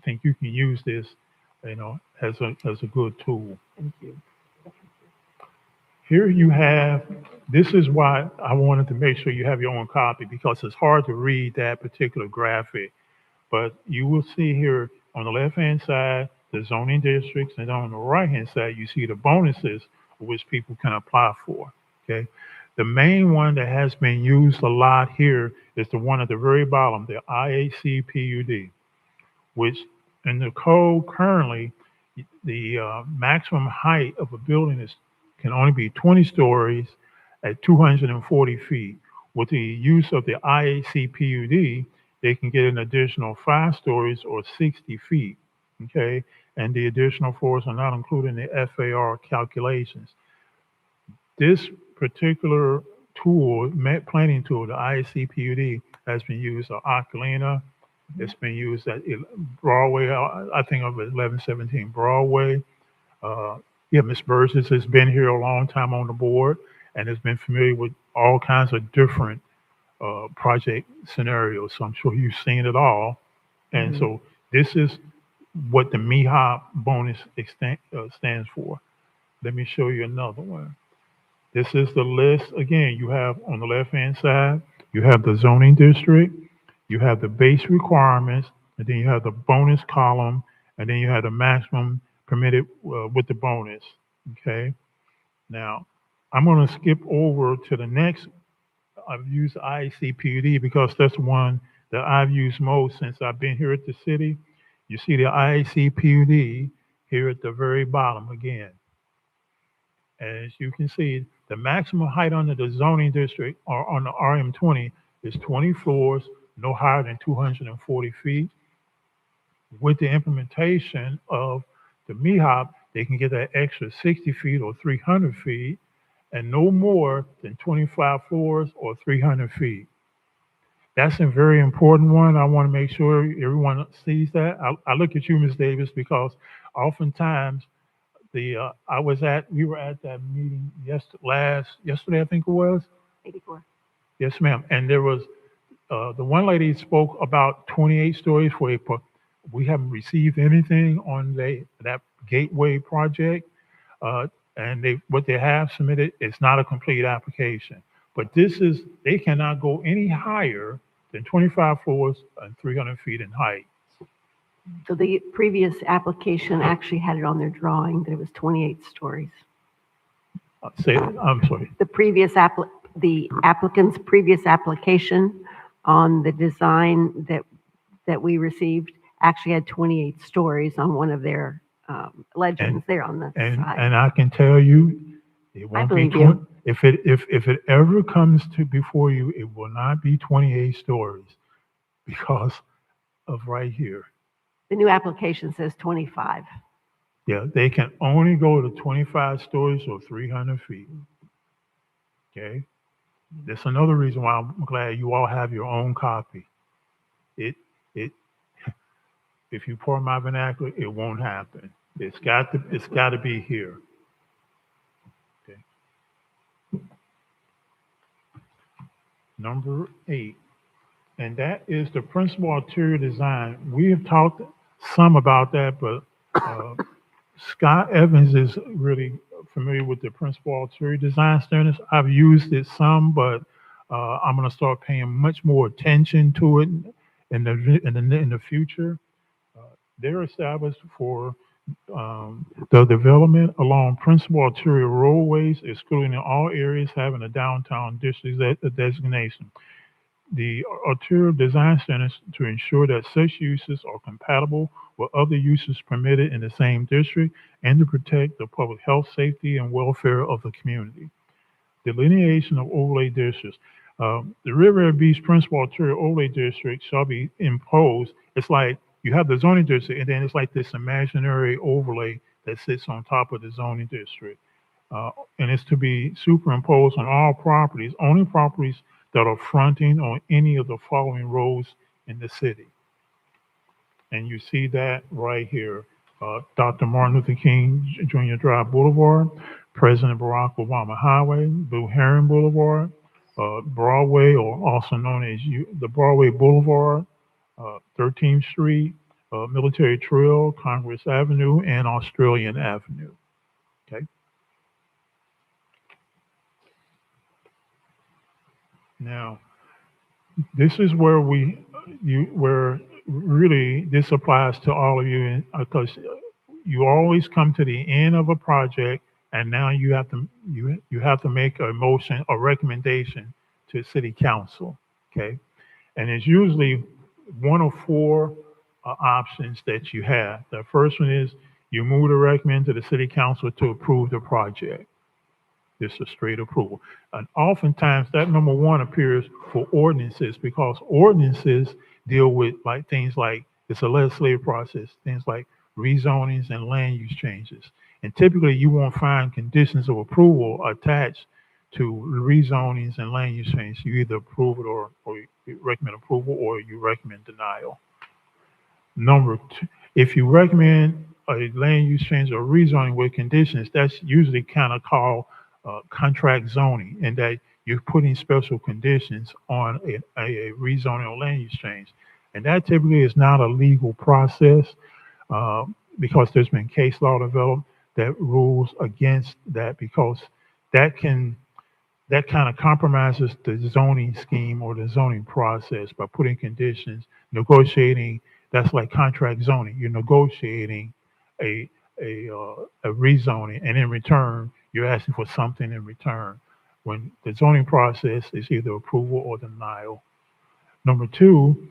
think you can use this, as a good tool. Thank you. Here you have, this is why I wanted to make sure you have your own copy because it's hard to read that particular graphic. But you will see here on the left-hand side, the zoning districts, and on the right-hand side, you see the bonuses which people can apply for, okay? The main one that has been used a lot here is the one at the very bottom, the IAC PUD, which in the code currently, the maximum height of a building can only be 20 stories at 240 feet. With the use of the IAC PUD, they can get an additional 5 stories or 60 feet, okay? And the additional floors are not included in the FAR calculations. This particular tool, planning tool, the ICPUD, has been used at Ocalina. It's been used at Broadway, I think of 1117 Broadway. Yeah, Ms. Burgess has been here a long time on the board and has been familiar with all kinds of different project scenarios. So I'm sure you've seen it all. And so this is what the MEHOP bonus stands for. Let me show you another one. This is the list. Again, you have on the left-hand side, you have the zoning district, you have the base requirements, and then you have the bonus column, and then you have the maximum permitted with the bonus, okay? Now, I'm gonna skip over to the next. I've used IACPUD because that's one that I've used most since I've been here at the city. You see the IACPUD here at the very bottom again. As you can see, the maximum height under the zoning district or on the RM20 is 20 floors, no higher than 240 feet. With the implementation of the MEHOP, they can get that extra 60 feet or 300 feet and no more than 25 floors or 300 feet. That's a very important one. I want to make sure everyone sees that. I look at you, Ms. Davis, because oftentimes we were at that meeting yesterday, I think it was. 84. Yes, ma'am. And there was, the one lady spoke about 28 stories we haven't received anything on that Gateway project. And what they have submitted is not a complete application. But they cannot go any higher than 25 floors and 300 feet in height. So the previous application actually had it on their drawing that it was 28 stories. I'm sorry. The applicant's previous application on the design that we received actually had 28 stories on one of their legends there on the side. And I can tell you, it won't be believe you. if it ever comes to before you, it will not be 28 stories because of right here. The new application says 25. Yeah, they can only go to 25 stories or 300 feet. Okay, that's another reason why I'm glad you all have your own copy. If you pour my vernacular, it won't happen. It's got to be here. Okay. Number 8, and that is the principal arterial design. We have talked some about that, but Scott Evans is really familiar with the principal arterial design standards. I've used it some, but I'm going to start paying much more attention to it in the future. They're established for the development along principal arterial roadways, excluding all areas having a downtown district designation. The arterial design standards to ensure that such uses are compatible with other uses permitted in the same district and to protect the public health, safety, and welfare of the community. Delineation of overlay districts. The Riviera Beach Principal Arterial Overlay District shall be imposed. It's like you have the zoning district, and then it's like this imaginary overlay that sits on top of the zoning district. And it's to be superimposed on all properties, only properties that are fronting on any of the following roads in the city. And you see that right here. Dr. Martin Luther King Jr. Drive Boulevard, President Barack Obama Highway, Blue Heron Boulevard, Broadway, or also known as the Broadway Boulevard, 13th Street, Military Trail, Congress Avenue, and Australian Avenue. Okay. Now, this is where really this applies to all of you, because you always come to the end of a project, and now you have to make a motion, a recommendation to City Council. Okay, and it's usually one of 4 options that you have. The first one is you move to recommend to the City Council to approve the project. It's a straight approval. And oftentimes that number 1 appears for ordinances, because ordinances deal with like things like, it's a legislative process, things like rezonings and land use changes. And typically you won't find conditions of approval attached to rezonings and land use change. You either approve it or you recommend approval or you recommend denial. Number two, if you recommend a land use change or rezoning with conditions, that's usually kind of called contract zoning, and that you're putting special conditions on a rezoning or land use change. And that typically is not a legal process because there's been case law developed that rules against that, because that kind of compromises the zoning scheme or the zoning process by putting conditions, negotiating. That's like contract zoning. You're negotiating a rezoning, and in return, you're asking for something in return. When the zoning process is either approval or denial. Number two,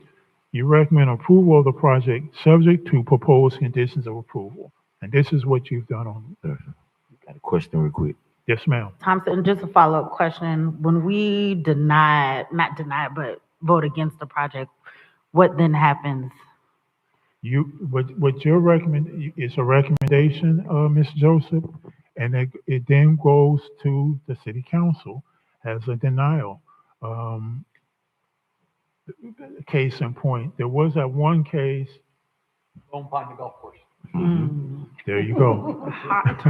you recommend approval of the project subject to proposed conditions of approval. And this is what you've done on. Got a question real quick. Yes, ma'am. Thompson, just a follow-up question. When we not deny, but vote against the project, what then happens? What your recommend is a recommendation, Ms. Joseph, and it then goes to the city council as a denial. Case in point, there was that one case. Lone Pond Golf Course. There you go.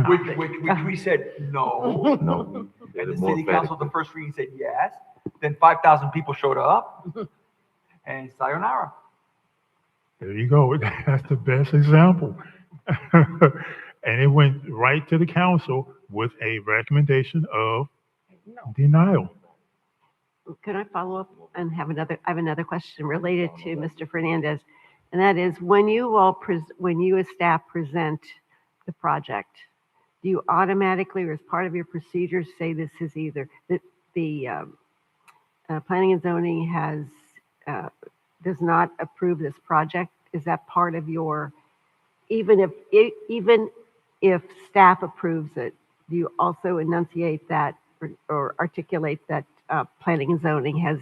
Which we said no. No. And the city council, the first reading said yes. Then 5,000 people showed up. And sayonara. There you go. That's the best example. And it went right to the council with a recommendation of denial. Could I follow up and I have another question related to Mr. Fernandez, and that is, when you as staff present the project, do you automatically, or as part of your procedures, say this is either that the planning and zoning has does not approve this project? Is that part of your, even if staff approves it, do you also enunciate that or articulate that planning and zoning is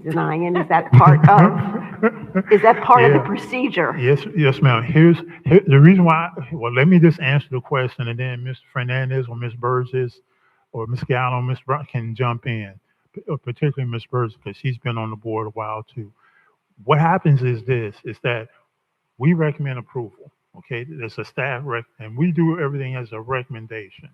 denying it? Is that part of the procedure? Yes, ma'am. Here's the reason why. Well, let me just answer the question, and then Mr. Fernandez or Ms. Burgess or Ms. Gallo, Ms. Brown can jump in, particularly Ms. Burgess, because she's been on the board a while too. What happens is that we recommend approval. Okay, there's a staff and we do everything as a recommendation.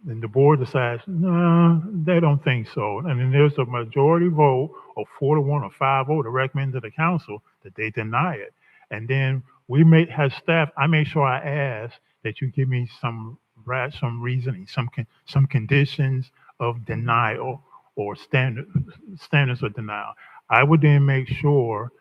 And the board decides, no, they don't think so. And then there's a majority vote of 4-1 or 5-0 to recommend to the council that they deny it. And then we may have staff, I make sure I ask that you give me some reasoning, some conditions of denial or standards of denial. I would then make sure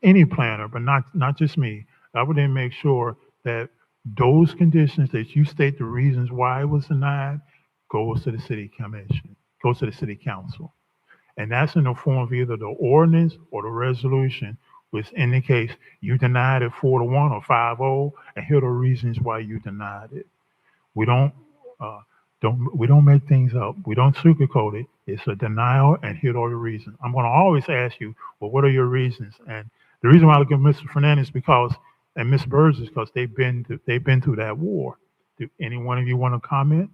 any planner, but not just me, I would then make sure that those conditions that you state the reasons why it was denied goes to the city commission, goes to the city council. And that's in the form of either the ordinance or the resolution, which indicates you denied it 4-1 or 5-0, and here are the reasons why you denied it. We don't make things up. We don't sugarcoat it. It's a denial, and here are the reasons. I'm going to always ask you, well, what are your reasons? And the reason why I look at Mr. Fernandez and Ms. Burrs is because they've been through that war. Do any one of you want to comment?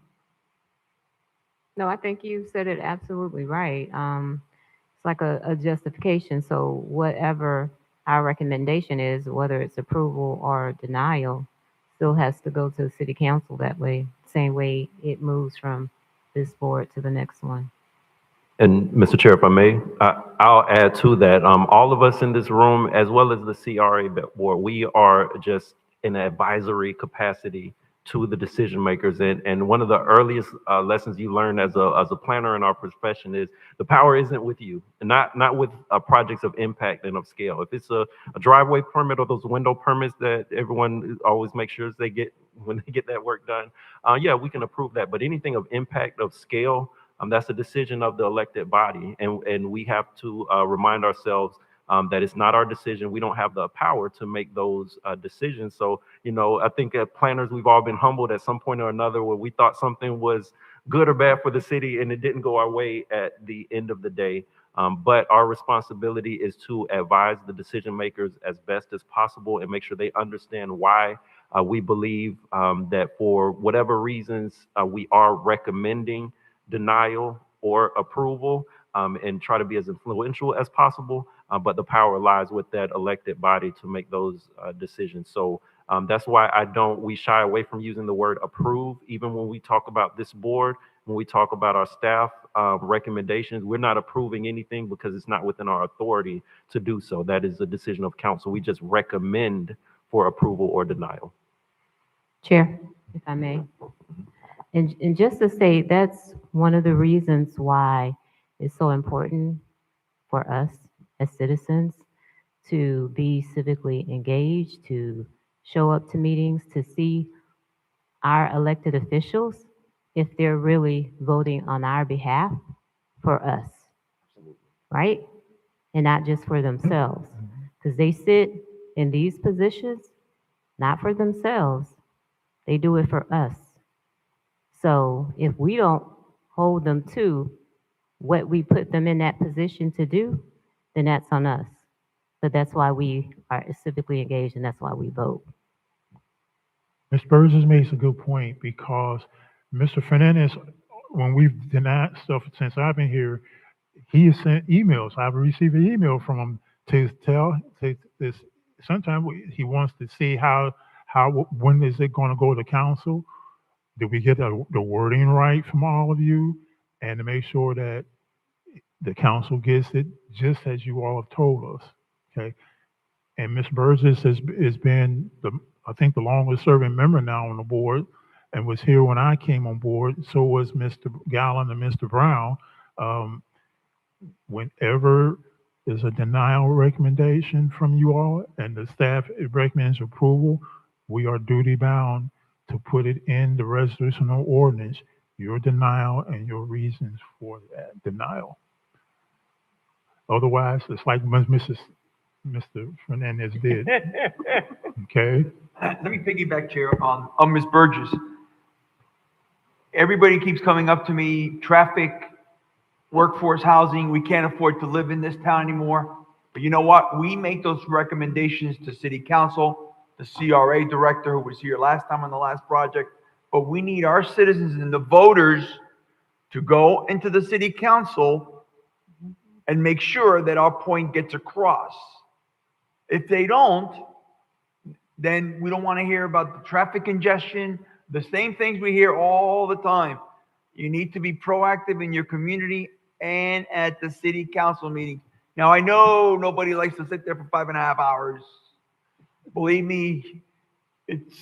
No, I think you said it absolutely right. It's like a justification. So whatever our recommendation is, whether it's approval or denial, still has to go to the city council that way, same way it moves from this board to the next one. And Mr. Chair, if I may, I'll add to that. All of us in this room, as well as the CRA board, we are just in an advisory capacity to the decision makers. And one of the earliest lessons you learn as a planner in our profession is the power isn't with you, and not with projects of impact and of scale. If it's a driveway permit or those window permits that everyone always makes sure they get when they get that work done, yeah, we can approve that. But anything of impact, of scale, that's a decision of the elected body, and we have to remind ourselves that it's not our decision. We don't have the power to make those decisions. So, I think as planners, we've all been humbled at some point or another where we thought something was good or bad for the city, and it didn't go our way at the end of the day. But our responsibility is to advise the decision makers as best as possible and make sure they understand why we believe that for whatever reasons we are recommending denial or approval, and try to be as influential as possible. But the power lies with that elected body to make those decisions. So that's why we shy away from using the word approve, even when we talk about this board. When we talk about our staff recommendations, we're not approving anything because it's not within our authority to do so. That is a decision of council. We just recommend for approval or denial. Chair, if I may. And just to say, that's one of the reasons why it's so important for us as citizens to be civically engaged, to show up to meetings, to see our elected officials if they're really voting on our behalf for us, right? And not just for themselves. Because they sit in these positions, not for themselves, they do it for us. So if we don't hold them to what we put them in that position to do, then that's on us. But that's why we are civically engaged, and that's why we vote. Ms. Burgess makes a good point, because Mr. Fernandez, when we've denied stuff since I've been here, he has sent emails. I've received an email from him to tell this. Sometimes he wants to see when is it going to go to council? Did we get the wording right from all of you? And to make sure that the council gets it just as you all have told us. Okay. And Ms. Burgess has been I think the longest serving member now on the board, and was here when I came on board. So was Mr. Gallen and Mr. Brown. Whenever there's a denial recommendation from you all and the staff recommends approval, we are duty bound to put it in the resolutional ordinance, your denial and your reasons for that denial. Otherwise, it's like Mr. Fernandez did. Okay. Let me piggyback, Chair, on Ms. Burgess. Everybody keeps coming up to me, traffic, workforce housing, we can't afford to live in this town anymore. But you know what? We make those recommendations to City Council, the CRA director who was here last time on the last project. But we need our citizens and the voters to go into the City Council and make sure that our point gets across. If they don't, then we don't want to hear about the traffic congestion, the same things we hear all the time. You need to be proactive in your community and at the City Council meetings. Now, I know nobody likes to sit there for 5.5 hours. Believe me, it's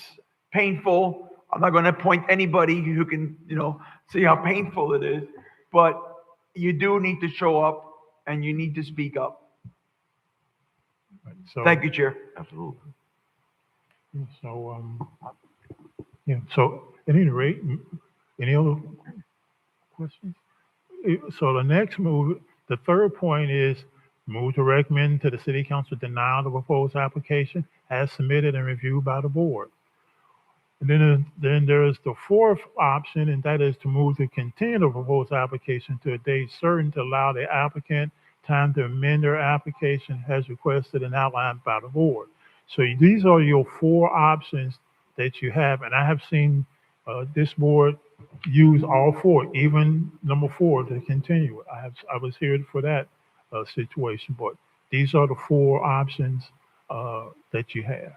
painful. I'm not going to point anybody who can, see how painful it is. But you do need to show up and you need to speak up. So, thank you, Chair. Absolutely. So, so at any rate, any other questions? So the next move, the third point is move to recommend to the City Council denial the proposed application as submitted and reviewed by the board. And then there is the fourth option, and that is to move to continue the proposed application to a date certain to allow the applicant time to amend their application as requested and outlined by the board. So these are your four options that you have, and I have seen this board use all four, even number 4 to continue it. I was here for that situation, but these are the four options that you have.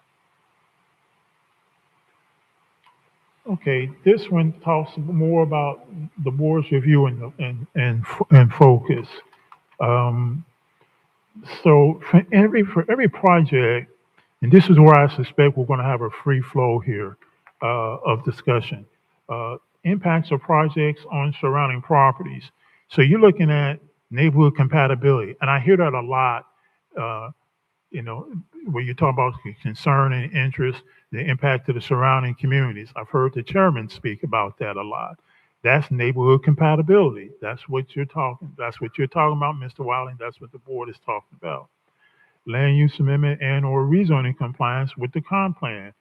Okay, this one talks more about the board's review and focus. So for every project, and this is where I suspect we're going to have a free flow here of discussion. Impacts of projects on surrounding properties. So you're looking at neighborhood compatibility, and I hear that a lot. When you talk about concern and interest, the impact to the surrounding communities. I've heard the chairman speak about that a lot. That's neighborhood compatibility. That's what you're talking. That's what you're talking about, Mr. Wiley. That's what the board is talking about. Land use amendment and/or rezoning compliance with the comp plan.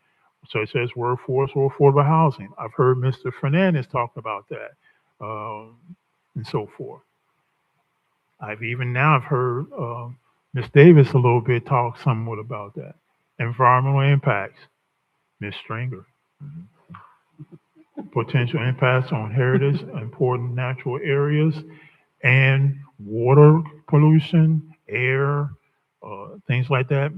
So it says workforce or affordable housing. I've heard Mr. Fernandez talk about that. and so forth. I've heard Ms. Davis a little bit talk somewhat about that. Environmental impacts, Ms. Stringer. Potential impacts on heritage, important natural areas, and water pollution, air, things like that.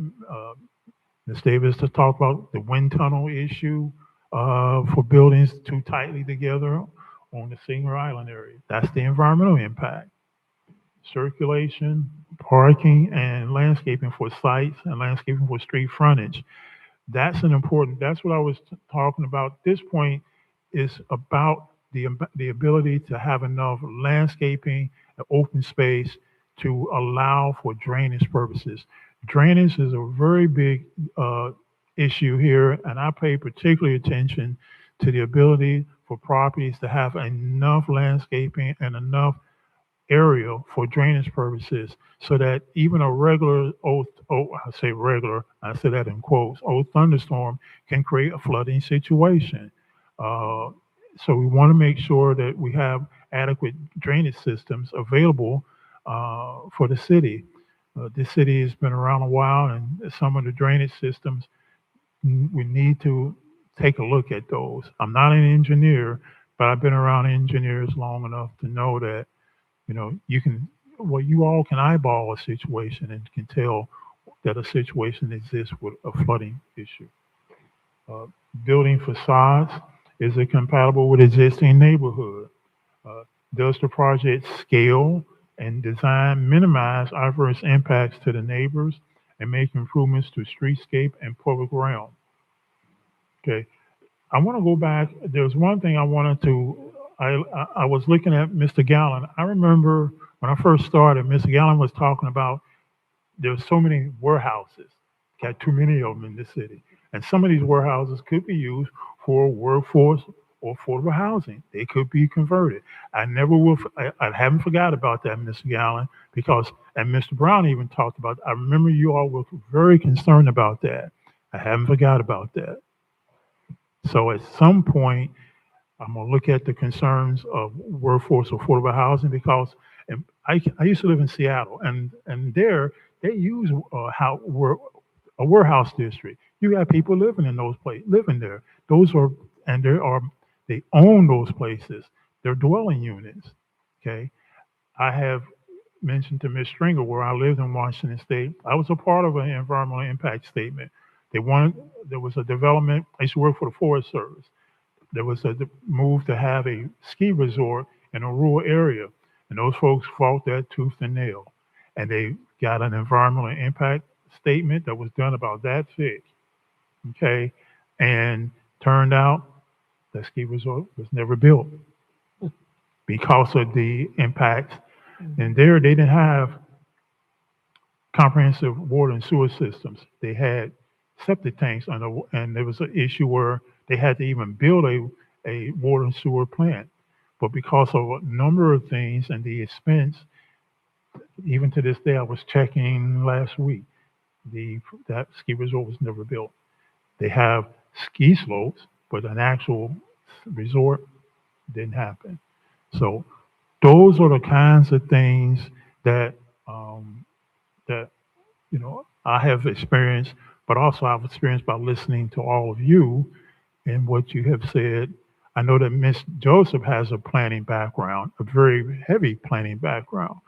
Ms. Davis to talk about the wind tunnel issue for buildings too tightly together on the Singer Island area. That's the environmental impact. Circulation, parking, and landscaping for sites and landscaping for street frontage. That's what I was talking about. This point is about the ability to have enough landscaping and open space to allow for drainage purposes. Drainage is a very big issue here, and I pay particular attention to the ability for properties to have enough landscaping and enough area for drainage purposes so that even a regular I say that in quotes, old thunderstorm can create a flooding situation. So we want to make sure that we have adequate drainage systems available for the city. This city has been around a while, and some of the drainage systems, we need to take a look at those. I'm not an engineer, but I've been around engineers long enough to know that, you all can eyeball a situation and can tell that a situation exists with a flooding issue. Building facades, is it compatible with existing neighborhood? Does the project scale and design minimize adverse impacts to the neighbors and make improvements to streetscape and public realm? Okay, I want to go back. There's one thing I wanted to, I was looking at Mr. Gallen. I remember when I first started, Mr. Gallen was talking about there's so many warehouses, got too many of them in the city. And some of these warehouses could be used for workforce or affordable housing. They could be converted. I haven't forgot about that, Mr. Gallen, and Mr. Brown even talked about, I remember you all were very concerned about that. I haven't forgot about that. So at some point, I'm gonna look at the concerns of workforce affordable housing because I used to live in Seattle, and there they use a warehouse district. You have people living in those places, living there. They own those places. They're dwelling units. Okay, I have mentioned to Ms. Stringer where I lived in Washington State. I was a part of an environmental impact statement. There was a development. I used to work for the Forest Service. There was a move to have a ski resort in a rural area, and those folks fought that tooth and nail. And they got an environmental impact statement that was done about that thick. Okay, and turned out the ski resort was never built because of the impacts. And there they didn't have comprehensive water and sewer systems. They had septic tanks, and there was an issue where they had to even build a water and sewer plant. But because of a number of things and the expense, even to this day, I was checking last week, that ski resort was never built. They have ski slopes, but an actual resort didn't happen. So those are the kinds of things that I have experienced, but also I've experienced by listening to all of you and what you have said. I know that Ms. Joseph has a planning background, a very heavy planning background.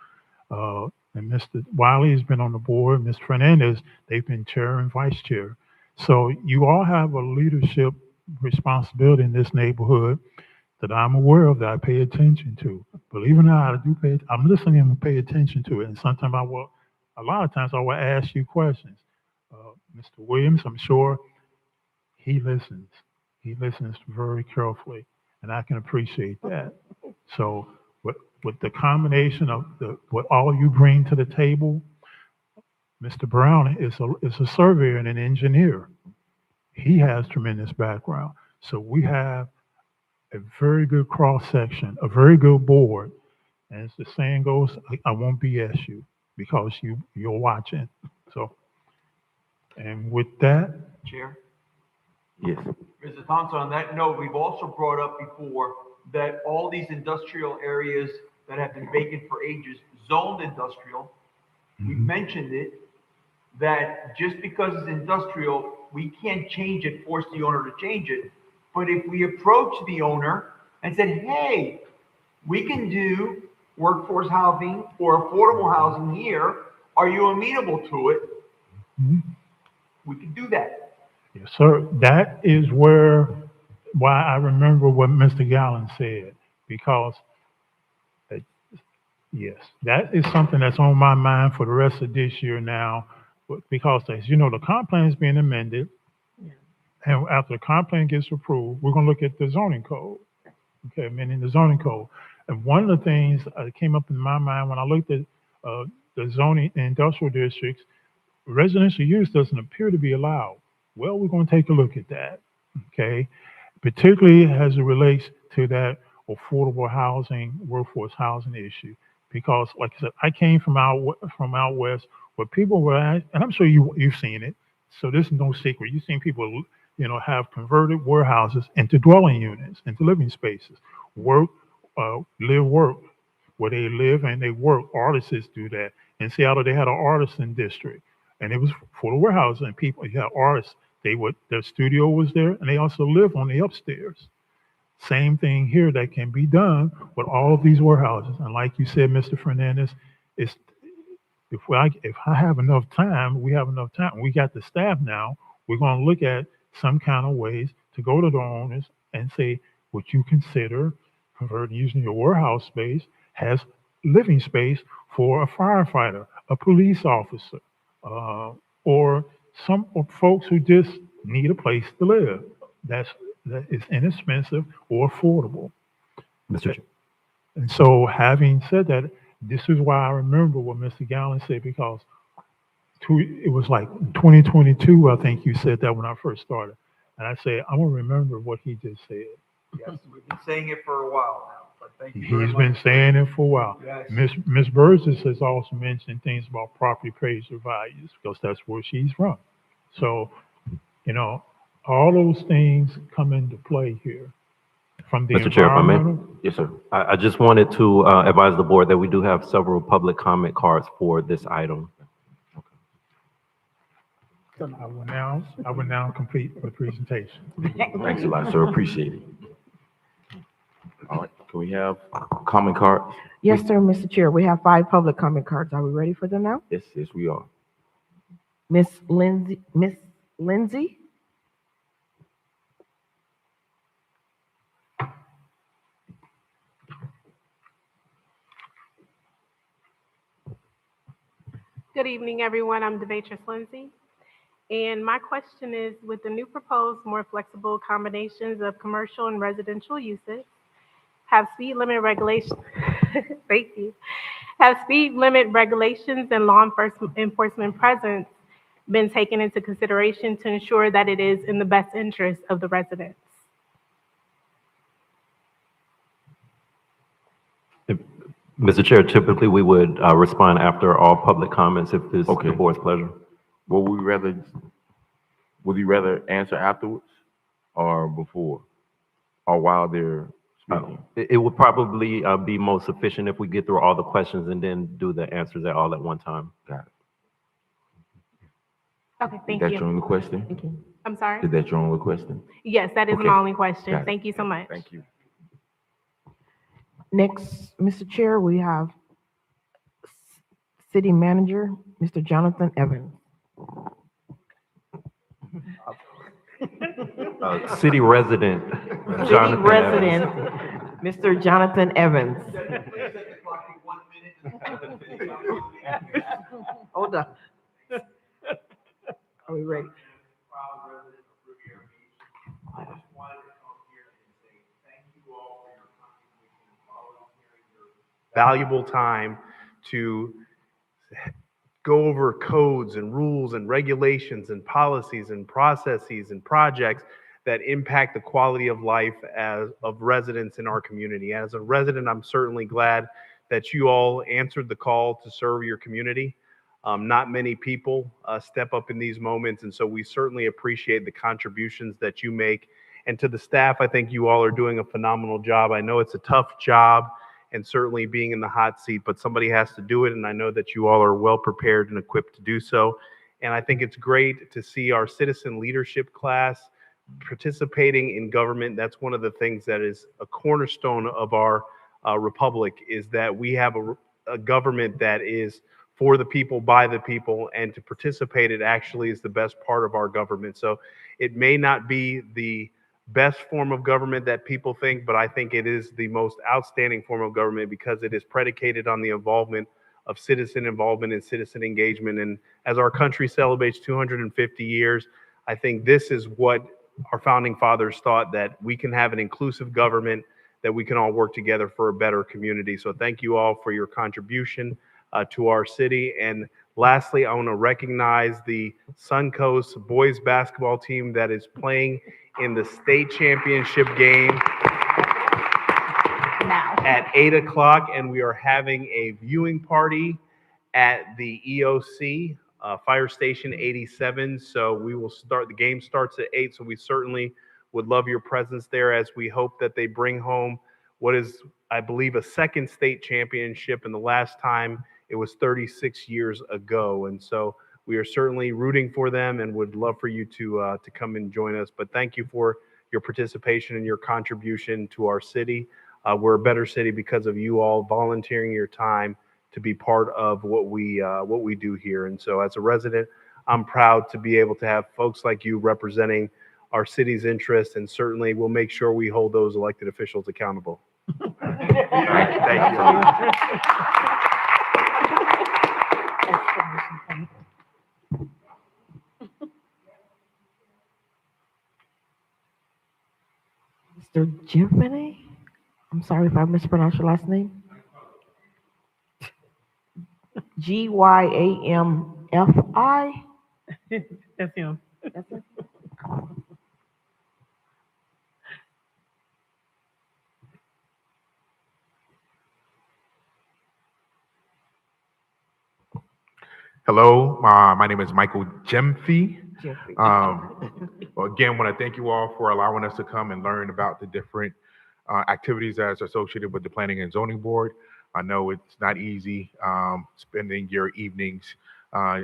And Mr. Wiley has been on the board. Ms. Fernandez, they've been chair and vice chair. So you all have a leadership responsibility in this neighborhood that I'm aware of, that I pay attention to. Believe it or not, I'm listening and pay attention to it. And sometimes a lot of times I will ask you questions. Mr. Williams, I'm sure he listens. He listens very carefully, and I can appreciate that. So with the combination of what all you bring to the table, Mr. Brown is a surveyor and an engineer. He has tremendous background. So we have a very good cross-section, a very good board. And as the saying goes, I won't BS you because you're watching. So, and with that, Chair? Yes. Mr. Thompson, on that note, we've also brought up before that all these industrial areas that have been vacant for ages, zoned industrial, we mentioned it, that just because it's industrial, we can't change it, force the owner to change it. But if we approach the owner and said, hey, we can do workforce housing or affordable housing here, are you amenable to it? We can do that. Yes, sir. That is why I remember what Mr. Gallen said, because uh, yes, that is something that's on my mind for the rest of this year now, because as you know, the comp plan is being amended. And after the comp plan gets approved, we're gonna look at the zoning code. Okay, amending the zoning code. And one of the things that came up in my mind when I looked at the zoning in industrial districts, residential use doesn't appear to be allowed. Well, we're gonna take a look at that, okay? Particularly as it relates to that affordable housing, workforce housing issue. Because like I said, I came from out west where people were at, and I'm sure you've seen it, so this is no secret. You've seen people, have converted warehouses into dwelling units, into living spaces. Live, work, where they live and they work. Artists do that. In Seattle, they had an artisan district, and it was for the warehouse and people. You had artists. Their studio was there, and they also live on the upstairs. Same thing here that can be done with all of these warehouses. And like you said, Mr. Fernandez, it's if I have enough time, we have enough time. We got the staff now. We're going to look at some kind of ways to go to the owners and say, would you consider converting using your warehouse space as living space for a firefighter, a police officer, or some folks who just need a place to live that is inexpensive or affordable. Mr. Chair. And so, having said that, this is why I remember what Mr. Gallen said, because it was like 2022, I think you said that when I first started. And I said, I'm going to remember what he just said. Yes, we've been saying it for a while now, but thank you very He's much. been saying it for a while. Yes. Miss Burgess has also mentioned things about property appraisal values, because that's where she's from. So, all those things come into play here. From the Mr. Chair, if I may? environmental. Yes, sir. I just wanted to advise the board that we do have several public comment cards for this item. I will now complete the presentation. Thanks a lot, sir. Appreciate it. All right, can we have comment cards? Yes, sir, Mr. Chair. We have 5 public comment cards. Are we ready for them now? Yes, we are. Miss Lindsay? Good evening, everyone. I'm Devatris Lindsay. And my question is, with the new proposed more flexible combinations of commercial and residential uses, have speed limit regulations, thank you, have speed limit regulations and law enforcement presence been taken into consideration to ensure that it is in the best interest of the residents? Mr. Chair, typically we would respond after all public comments if it's Okay. the board's pleasure. Would you rather answer afterwards or before or while they're speaking? It would probably be most efficient if we get through all the questions and then do the answers all at one time. Got it. Okay, thank That's you. your only question? Thank you. I'm sorry? Is that your only question? Yes, that is Okay. my only question. Got it. Thank you so much. Thank you. Next, Mr. Chair, we have City Manager, Mr. Jonathan Evans. City resident. City Jonathan Resident, Evans. Mr. Jonathan Evans. Hold on. Are we ready? Valuable time to go over codes and rules and regulations and policies and processes and projects that impact the quality of life of residents in our community. As a resident, I'm certainly glad that you all answered the call to serve your community. Not many people step up in these moments, and so we certainly appreciate the contributions that you make And to the staff, I think you all are doing a phenomenal job. I know it's a tough job and certainly being in the hot seat, but somebody has to do it. And I know that you all are well prepared and equipped to do so. And I think it's great to see our citizen leadership class participating in government. That's one of the things that is a cornerstone of our republic, is that we have a government that is for the people, by the people, and to participate, it actually is the best part of our government. So it may not be the best form of government that people think, but I think it is the most outstanding form of government because it is predicated on the involvement of citizen involvement and citizen engagement. And as our country celebrates 250 years, I think this is what our founding fathers thought, that we can have an inclusive government, that we can all work together for a better community. So thank you all for your contribution to our city. And lastly, I want to recognize the Suncoast boys basketball team that is playing in the state championship game at 8 o'clock, and we are having a viewing party at the EOC, Fire Station 87. So we will start, the game starts at 8, so we certainly would love your presence there as we hope that they bring home what is, I believe, a second state championship, and the last time it was 36 years ago. And so we are certainly rooting for them and would love for you to come and join us. But thank you for your participation and your contribution to our city. We're a better city because of you all volunteering your time to be part of what we do here. And so as a resident, I'm proud to be able to have folks like you representing our city's interests, and certainly we'll make sure we hold those elected officials accountable. Thank you. Mr. Gymfini? I'm sorry if I mispronounced your last name. Gyamfi? That's him. That's it? Hello, my name is Michael Gymfi. Jeffrey. Well, again, want to thank you all for allowing us to come and learn about the different activities that are associated with the Planning and Zoning Board. I know it's not easy spending your evenings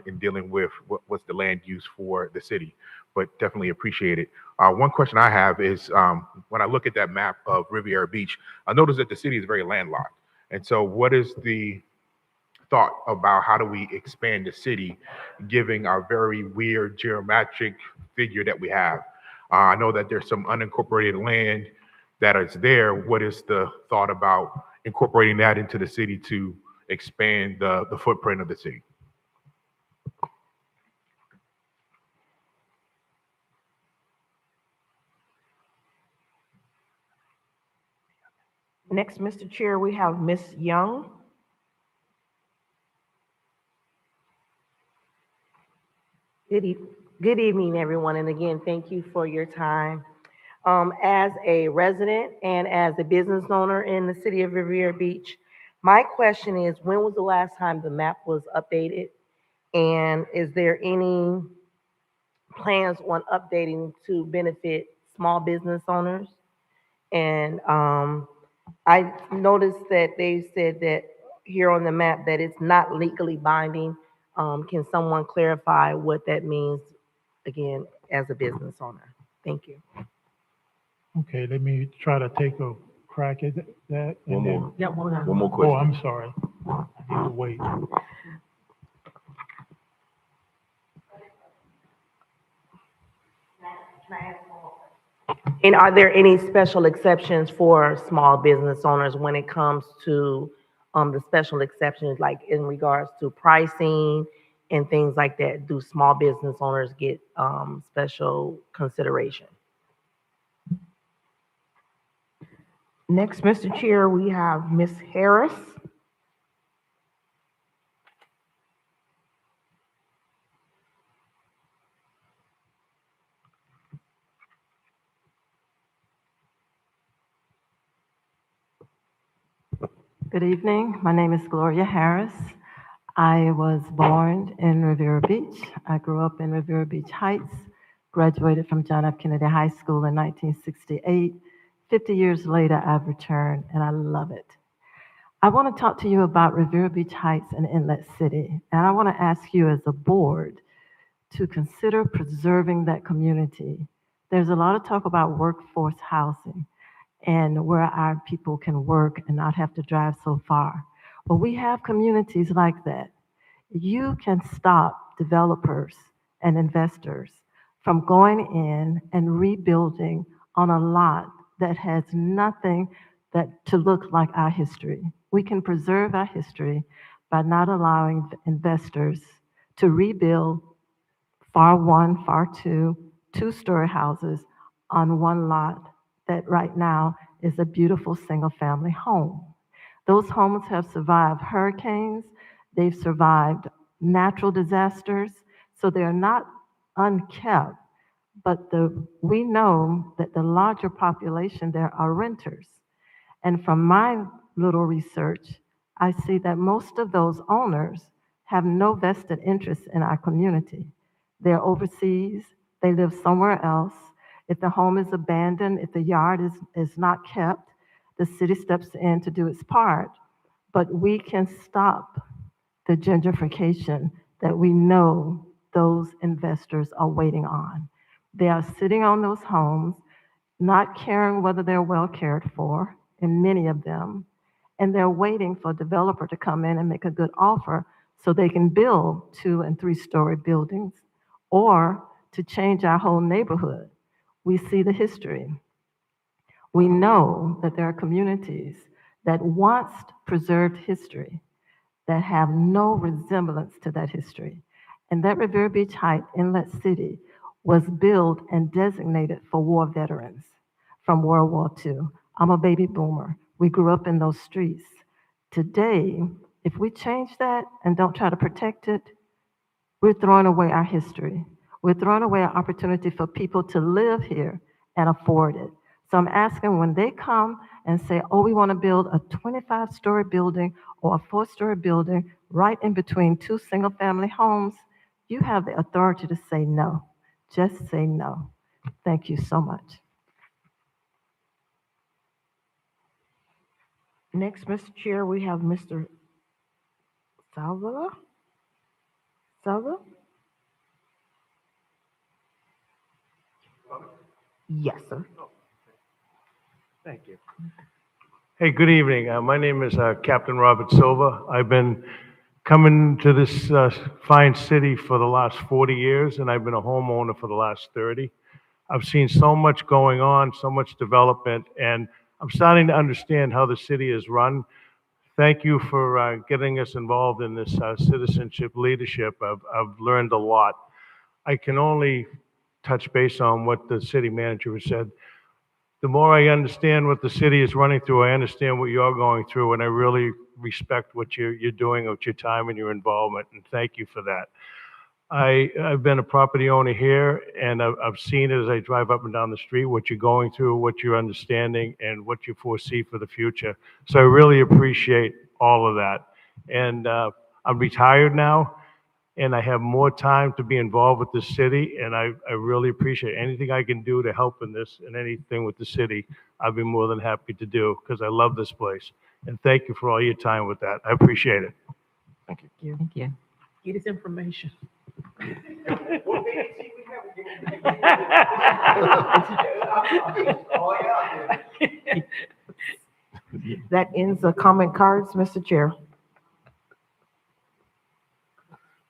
in dealing with what's the land use for the city, but definitely appreciate it. One question I have is when I look at that map of Riviera Beach, I notice that the city is very landlocked. And so what is the thought about how do we expand the city, given our very weird geometric figure that we have? I know that there's some unincorporated land that is there. What is the thought about incorporating that into the city to expand the footprint of the city? Next, Mr. Chair, we have Ms. Young. Good evening, everyone, and again, thank you for your time. As a resident and as a business owner in the city of Riviera Beach, my question is, when was the last time the map was updated? And is there any plans on updating to benefit small business owners? And I noticed that they said that here on the map that it's not legally binding. Can someone clarify what that means, again, as a business owner? Thank you. Okay, let me try to take a crack at that. One more. Yeah, one more. One more Oh, question. I'm sorry. I need to wait. And are there any special exceptions for small business owners when it comes to the special exceptions, like in regards to pricing and things like that? Do small business owners get special consideration? Next, Mr. Chair, we have Ms. Harris. Good evening. My name is Gloria Harris. I was born in Riviera Beach. I grew up in Riviera Beach Heights, graduated from John F. Kennedy High School in 1968. 50 years later, I've returned, and I love it. I want to talk to you about Riviera Beach Heights and Inlet City, and I want to ask you as a board to consider preserving that community. There's a lot of talk about workforce housing and where our people can work and not have to drive so far. But we have communities like that. You can stop developers and investors from going in and rebuilding on a lot that has nothing that to look like our history. We can preserve our history by not allowing investors to rebuild FAR 1, FAR 2, two-story houses on one lot that right now is a beautiful single-family home. Those homes have survived hurricanes, they've survived natural disasters, so they're not unkept, but we know that the larger population there are renters. And from my little research, I see that most of those owners have no vested interest in our community. They're overseas, they live somewhere else. If the home is abandoned, if the yard is not kept, the city steps in to do its part. But we can stop the gentrification that we know those investors are waiting on. They are sitting on those homes, not caring whether they're well cared for, in many of them, and they're waiting for a developer to come in and make a good offer so they can build 2- and 3-story buildings or to change our whole neighborhood. We see the history. We know that there are communities that once preserved history that have no resemblance to that history. And that Riviera Beach Heights Inlet City was built and designated for war veterans from World War II. I'm a baby boomer. We grew up in those streets. Today, if we change that and don't try to protect it, we're throwing away our history. We're throwing away an opportunity for people to live here and afford it. So I'm asking when they come and say, oh, we want to build a 25-story building or a 4-story building right in between 2 single-family homes, you have the authority to say no. Just say no. Thank you so much. Next, Mr. Chair, we have Mr. Salva. Salva? Yes, sir. Thank you. Hey, good evening. My name is Captain Robert Silva. I've been coming to this fine city for the last 40 years, and I've been a homeowner for the last 30. I've seen so much going on, so much development, and I'm starting to understand how the city is run. Thank you for getting us involved in this citizenship leadership. I've learned a lot. I can only touch base on what the city manager has said. The more I understand what the city is running through, I understand what you're going through, and I really respect what you're doing with your time and your involvement, and thank you for that. I've been a property owner here, and I've seen it as I drive up and down the street, what you're going through, what you're understanding, and what you foresee for the future. So I really appreciate all of that. And I'm retired now, and I have more time to be involved with the city, and I really appreciate anything I can do to help in this and anything with the city. I'd be more than happy to do because I love this place. And thank you for all your time with that. I appreciate it. Thank you. Thank you. Get his information. That ends the comment cards, Mr. Chair.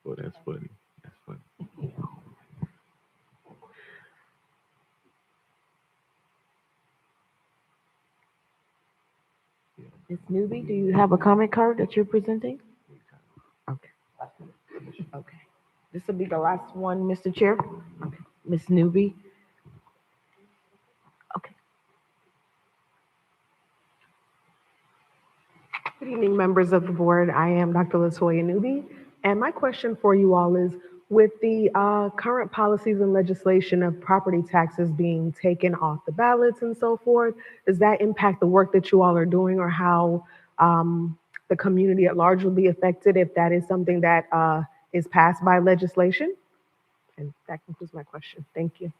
Oh, that's funny. That's funny. Ms. Newby, do you have a comment card that you're presenting? Okay. Okay. This will be the last one, Mr. Chair. Okay. Ms. Newby. Okay. Good evening, members of the board. I am Dr. Latoya Newby, and my question for you all is, with the current policies and legislation of property taxes being taken off the ballots and so forth, does that impact the work that you all are doing, or how the community at large will be affected if that is something that is passed by legislation? And that concludes my question. Thank you.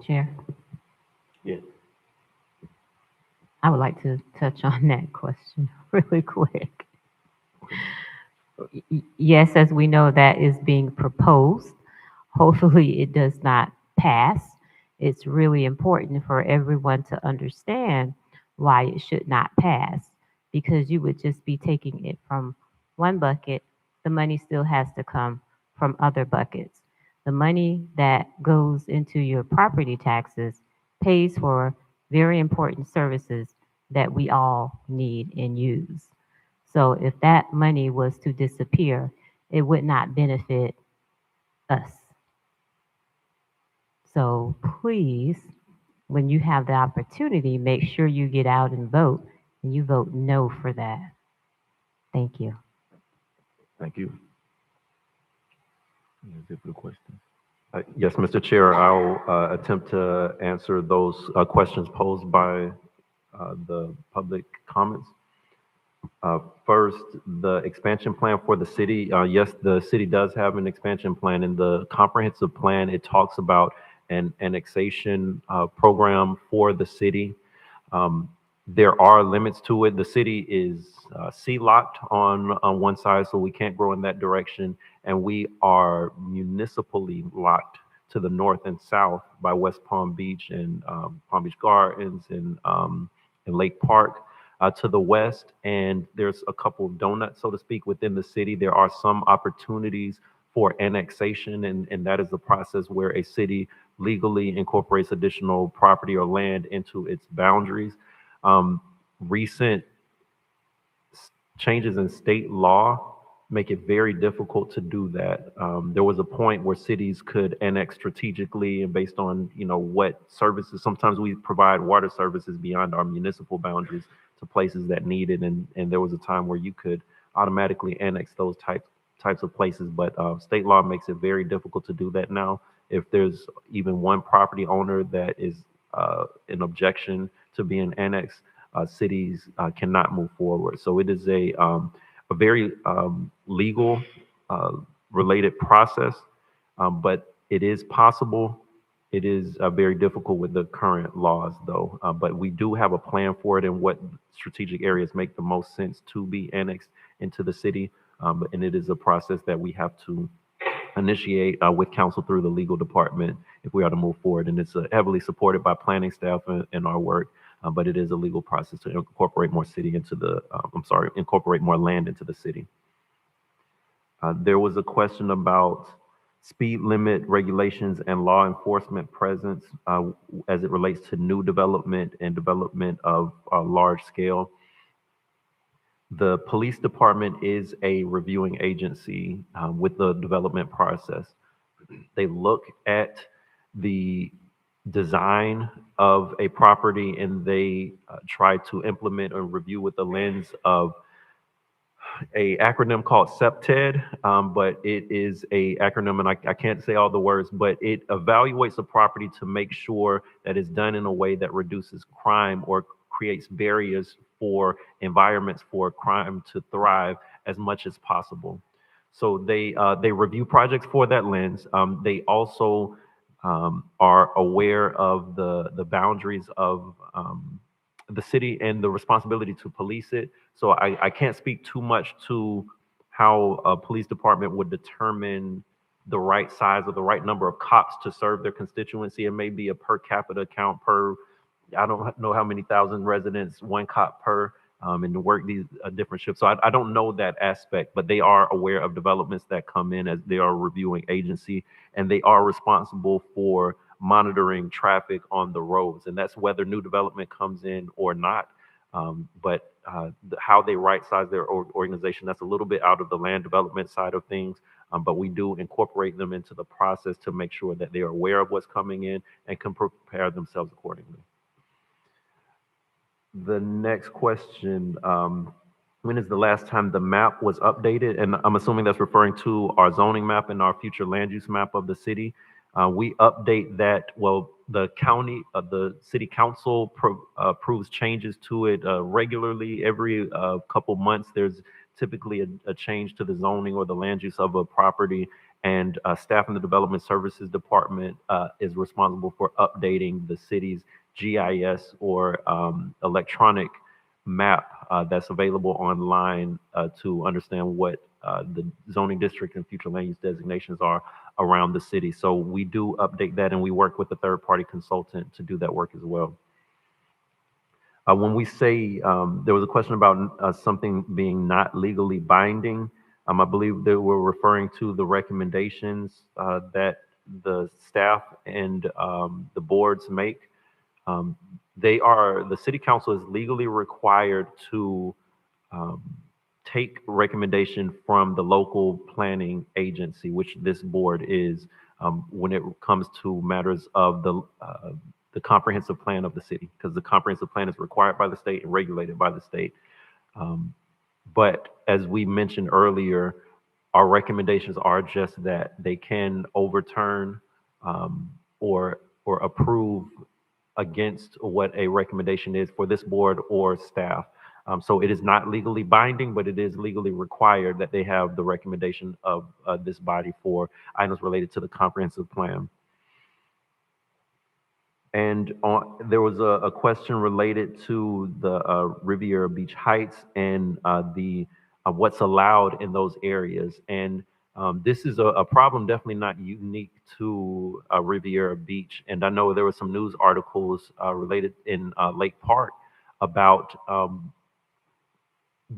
Chair, Yes. I would like to touch on that question really quick. Yes, as we know, that is being proposed. Hopefully, it does not pass. It's really important for everyone to understand why it should not pass, because you would just be taking it from one bucket. The money still has to come from other buckets. The money that goes into your property taxes pays for very important services that we all need and use. So if that money was to disappear, it would not benefit us. So please, when you have the opportunity, make sure you get out and vote, and you vote no for that. Thank you. Thank you. That's it for the question. Yes, Mr. Chair, I'll attempt to answer those questions posed by the public comments. First, the expansion plan for the city. Yes, the city does have an expansion plan. In the comprehensive plan, it talks about an annexation program for the city. There are limits to it. The city is sea-locked on one side, so we can't grow in that direction. And we are municipally locked to the north and south by West Palm Beach and Palm Beach Gardens and Lake Park. To the west, and there's a couple of donuts, so to speak, within the city. There are some opportunities for annexation, and that is the process where a city legally incorporates additional property or land into its boundaries. Recent changes in state law make it very difficult to do that. There was a point where cities could annex strategically and based on, what services. Sometimes we provide water services beyond our municipal boundaries to places that need it, and there was a time where you could automatically annex those types of places, but state law makes it very difficult to do that now. If there's even one property owner that is an objection to being annexed, cities cannot move forward. So it is a very legal related process, but it is possible. It is very difficult with the current laws, though. But we do have a plan for it and what strategic areas make the most sense to be annexed into the city. And it is a process that we have to initiate with council through the legal department if we are to move forward. And it's heavily supported by planning staff in our work. But it is a legal process to incorporate more city into the, incorporate more land into the city. There was a question about speed limit regulations and law enforcement presence as it relates to new development and development of large scale. The police department is a reviewing agency with the development process. They look at the design of a property and they try to implement and review with the lens of a acronym called CEPTED, but it is a acronym, and I can't say all the words, but it evaluates a property to make sure that it's done in a way that reduces crime or creates barriers for environments for crime to thrive as much as possible. So they review projects for that lens. They also are aware of the boundaries of the city and the responsibility to police it. So I can't speak too much to how a police department would determine the right size or the right number of cops to serve their constituency. It may be a per capita count per, I don't know how many thousand residents, one cop per, and to work these different shifts. So I don't know that aspect, but they are aware of developments that come in as they are a reviewing agency, and they are responsible for monitoring traffic on the roads. And that's whether new development comes in or not. But how they right size their organization, that's a little bit out of the land development side of things. But we do incorporate them into the process to make sure that they are aware of what's coming in and can prepare themselves accordingly. The next question, when is the last time the map was updated? And I'm assuming that's referring to our zoning map and our future land use map of the city. We update that, well, the city council approves changes to it regularly. Every couple months, there's typically a change to the zoning or the land use of a property, and staff in the Development Services Department is responsible for updating the city's GIS or electronic map that's available online to understand what the zoning district and future land use designations are around the city. So we do update that, and we work with a third-party consultant to do that work as well. When we say, there was a question about something being not legally binding, I believe that we're referring to the recommendations that the staff and the boards make. The city council is legally required to take recommendation from the local planning agency, which this board is, when it comes to matters of the comprehensive plan of the city, because the comprehensive plan is required by the state and regulated by the state. But as we mentioned earlier, our recommendations are just that. They can overturn or approve against what a recommendation is for this board or staff. So it is not legally binding, but it is legally required that they have the recommendation of this body for items related to the comprehensive plan. And there was a question related to the Riviera Beach Heights and what's allowed in those areas. And this is a problem definitely not unique to Riviera Beach. And I know there were some news articles related in Lake Park about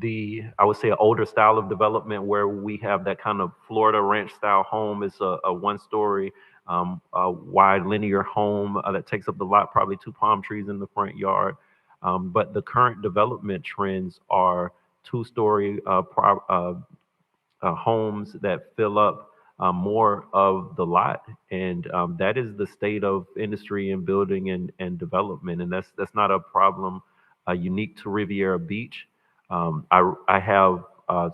I would say, an older style of development where we have that kind of Florida ranch style home. It's a one-story wide linear home that takes up the lot, probably 2 palm trees in the front yard. But the current development trends are 2-story homes that fill up more of the lot. And that is the state of industry and building and development. And that's not a problem unique to Riviera Beach. I have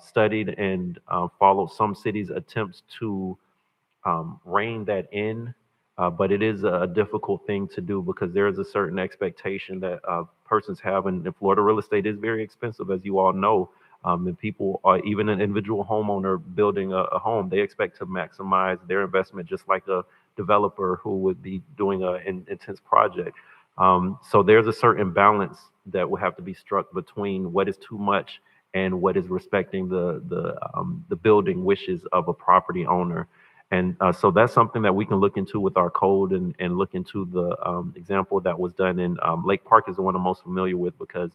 studied and followed some cities' attempts to rein that in, but it is a difficult thing to do because there is a certain expectation that persons have, and Florida real estate is very expensive, as you all know. And people are, even an individual homeowner building a home, they expect to maximize their investment just like a developer who would be doing an intense project. So there's a certain balance that will have to be struck between what is too much and what is respecting the building wishes of a property owner. And so that's something that we can look into with our code and look into the example that was done in Lake Park is the one I'm most familiar with because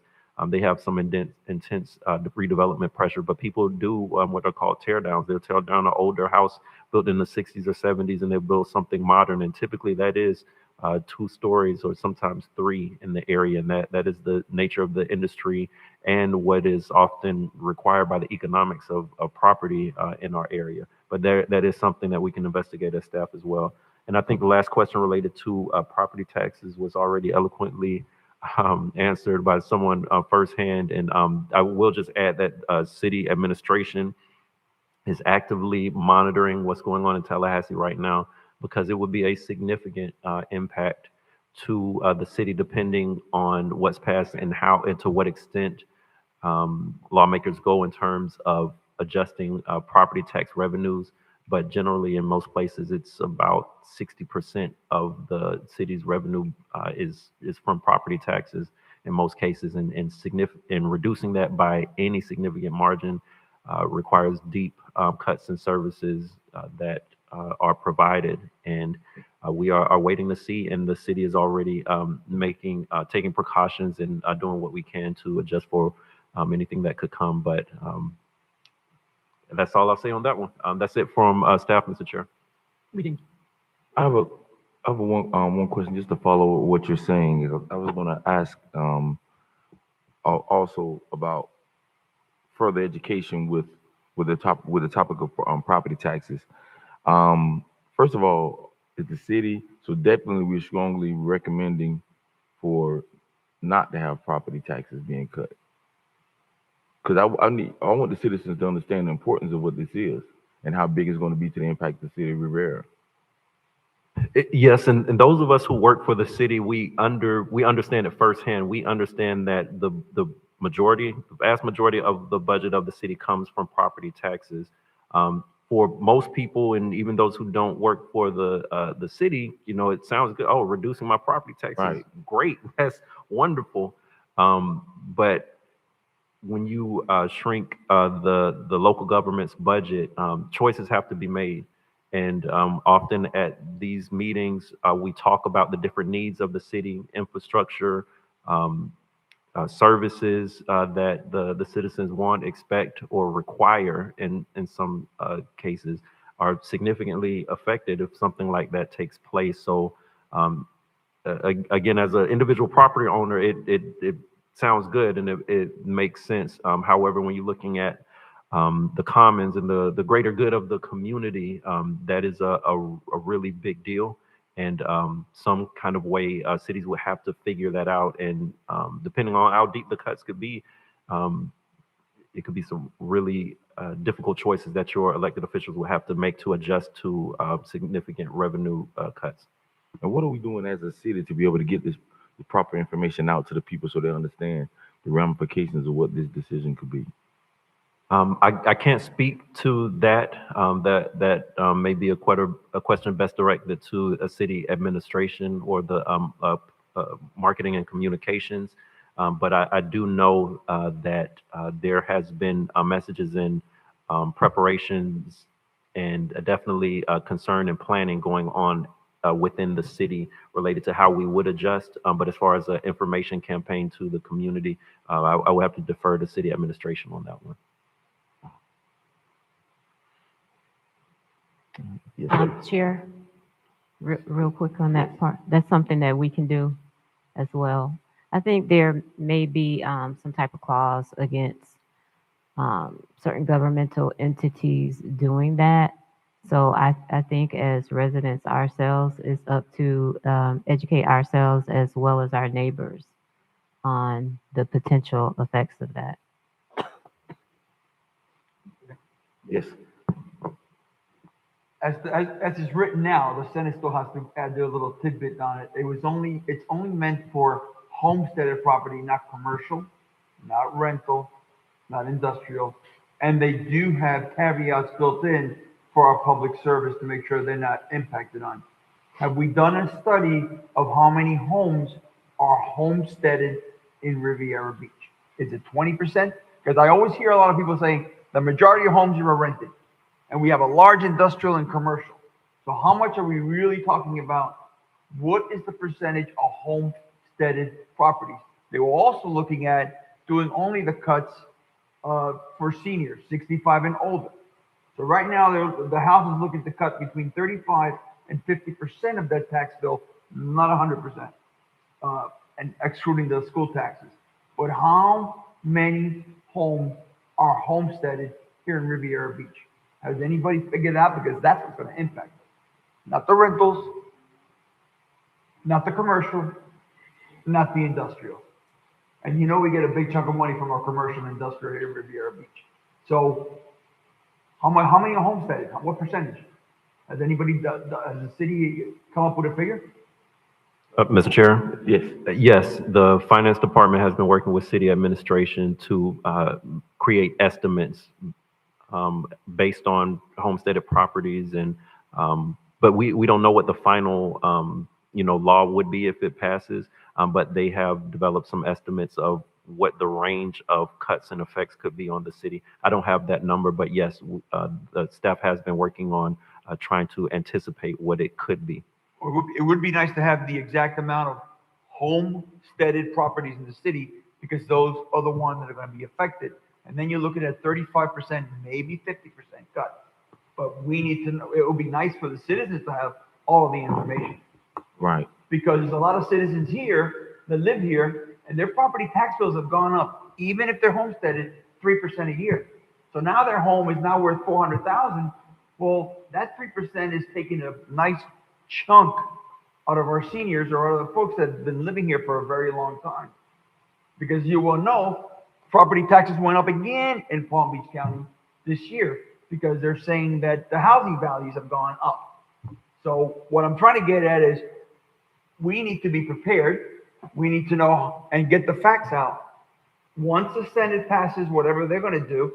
they have some intense redevelopment pressure, but people do what are called tear downs. They'll tear down an older house built in the 60s or 70s and they'll build something modern. And typically that is 2 stories or sometimes 3 in the area. And that is the nature of the industry and what is often required by the economics of property in our area. But that is something that we can investigate as staff as well. And I think the last question related to property taxes was already eloquently answered by someone firsthand. And I will just add that city administration is actively monitoring what's going on in Tallahassee right now, because it would be a significant impact to the city depending on what's passed and how and to what extent lawmakers go in terms of adjusting property tax revenues. But generally, in most places, it's about 60% of the city's revenue is from property taxes in most cases, and reducing that by any significant margin requires deep cuts in services that are provided. And we are waiting to see, and the city is already taking precautions and doing what we can to adjust for anything that could come. But that's all I'll say on that one. That's it from staff, Mr. Chair. I have one question just to follow what you're saying. I was going to ask also about further education with the topic of property taxes. First of all, it's the city, so definitely we're strongly recommending for not to have property taxes being cut. Because I want the citizens to understand the importance of what this is and how big it's going to be to the impact of the city of Rivera. Yes, and those of us who work for the city, we understand it firsthand. We understand that the the vast majority of the budget of the city comes from property taxes. For most people, and even those who don't work for the city, it sounds good. Oh, reducing my property taxes, Right. great, that's wonderful. But when you shrink the local government's budget, choices have to be made. And often at these meetings, we talk about the different needs of the city, infrastructure, services that the citizens want, expect, or require in some cases are significantly affected if something like that takes place. So again, as an individual property owner, it sounds good and it makes sense. However, when you're looking at the commons and the greater good of the community, that is a really big deal. And some kind of way cities would have to figure that out. And depending on how deep the cuts could be, it could be some really difficult choices that your elected officials will have to make to adjust to significant revenue cuts. And what are we doing as a city to be able to get the proper information out to the people so they understand the ramifications of what this decision could be? I can't speak to that. That may be a question best directed to a city administration or the marketing and communications. But I do know that there has been messages in preparations and definitely concern and planning going on within the city related to how we would adjust. But as far as an information campaign to the community, I would have to defer to city administration on that one. Chair, real quick on that part, that's something that we can do as well. I think there may be some type of clause against certain governmental entities doing that. So I think as residents ourselves, it's up to educate ourselves as well as our neighbors on the potential effects of that. Yes. As it's written now, the Senate still has to add their little tidbit on it. It's only meant for homesteaded property, not commercial, not rental, not industrial. And they do have caveats built in for our public service to make sure they're not impacted on. Have we done a study of how many homes are homesteaded in Riviera Beach? Is it 20%? Because I always hear a lot of people saying the majority of homes are rented. And we have a large industrial and commercial. So how much are we really talking about? What is the percentage of homesteaded properties? They were also looking at doing only the cuts for seniors, 65 and older. So right now, the House is looking to cut between 35 and 50% of that tax bill, not 100%, and excluding the school taxes. But how many homes are homesteaded here in Riviera Beach? Has anybody figured out? Because that's what's going to impact us. Not the rentals, not the commercial, not the industrial. And we get a big chunk of money from our commercial and industrial here in Riviera Beach. So how many are homesteaded? What percentage? Has anybody, has the city come up with a figure? Mr. Chair? Yes. Yes, the finance department has been working with city administration to create estimates based on homesteaded properties, and but we don't know what the final law would be if it passes. But they have developed some estimates of what the range of cuts and effects could be on the city. I don't have that number, but yes, the staff has been working on trying to anticipate what it could be. It would be nice to have the exact amount of homesteaded properties in the city, because those are the ones that are going to be affected. And then you're looking at 35%, maybe 50% cut. But we need to know, it would be nice for the citizens to have all of the information. Right. Because there's a lot of citizens here that live here, and their property tax bills have gone up, even if they're homesteaded, 3% a year. So now their home is now worth $400,000. Well, that 3% is taking a nice chunk out of our seniors or other folks that have been living here for a very long time. Because you will know, property taxes went up again in Palm Beach County this year because they're saying that the housing values have gone up. So what I'm trying to get at is we need to be prepared. We need to know and get the facts out Once the Senate passes whatever they're gonna do,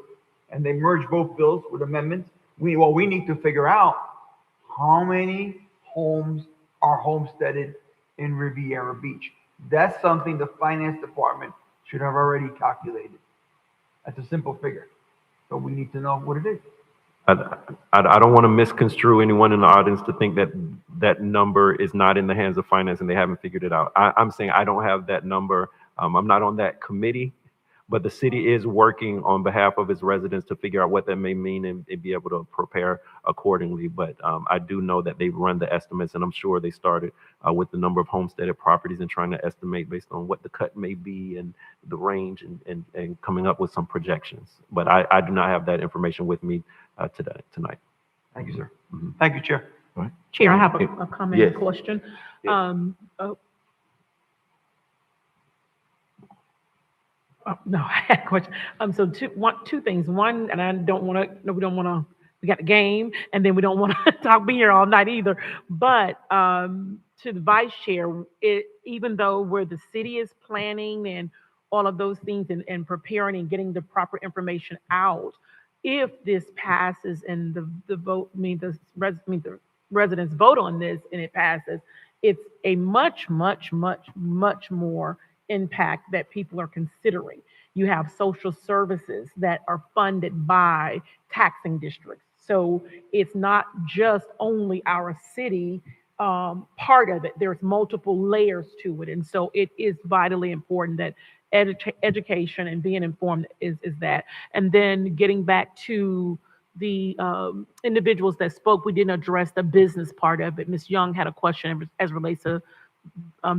and they merge both bills with amendments, we need to figure out how many homes are homesteaded in Riviera Beach. That's something the finance department should have already calculated. That's a simple figure. So we need to know what it is. I don't want to misconstrue anyone in the audience to think that that number is not in the hands of finance and they haven't figured it out. I'm saying I don't have that number. I'm not on that committee, but the city is working on behalf of its residents to figure out what that may mean and be able to prepare accordingly. But I do know that they've run the estimates, and I'm sure they started with the number of homesteaded properties and trying to estimate based on what the cut may be and the range and coming up with some projections. But I do not have that information with me tonight. Thank you, sir. Mm-hmm. Thank you, Chair. All right. Chair, I have a comment Yes. and question. Yes. No, I had a question. So two things. One, and I don't want to, no, we don't want to, we got the game, and then we don't want to be here all night either. But to the vice chair, even though where the city is planning and all of those things and preparing and getting the proper information out, if this passes and the vote, the residents vote on this and it passes, it's a much more impact that people are considering. You have social services that are funded by taxing districts. So it's not just only our city part of it. There's multiple layers to it. And so it is vitally important that education and being informed is that. And then getting back to the individuals that spoke, we didn't address the business part of it. Ms. Young had a question as relates to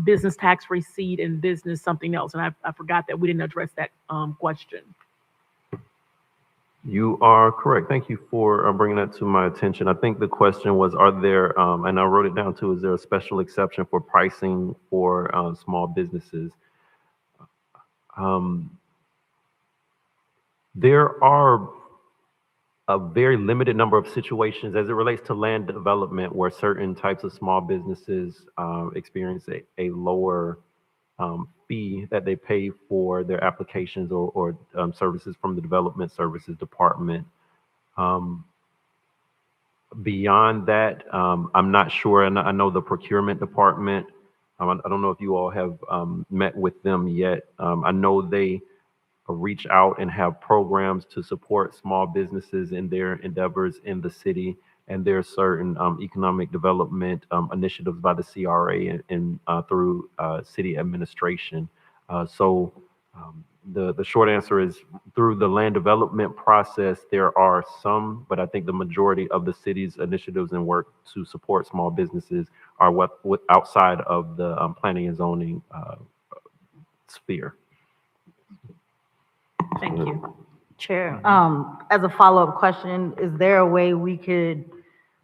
business tax receipt and business something else. And I forgot that we didn't address that question. You are correct. Thank you for bringing that to my attention. I think the question was, are there, and I wrote it down too, is there a special exception for pricing for small businesses? There are a very limited number of situations as it relates to land development where certain types of small businesses experience a lower fee that they pay for their applications or services from the Development Services Department. Beyond that, I'm not sure, and I know the Procurement Department, I don't know if you all have met with them yet. I know they reach out and have programs to support small businesses in their endeavors in the city. And there are certain economic development initiatives by the CRA and through city administration. So the short answer is through the land development process, there are some, but I think the majority of the city's initiatives and work to support small businesses are what outside of the planning and zoning sphere. Thank you. Chair, as a follow-up question, is there a way we could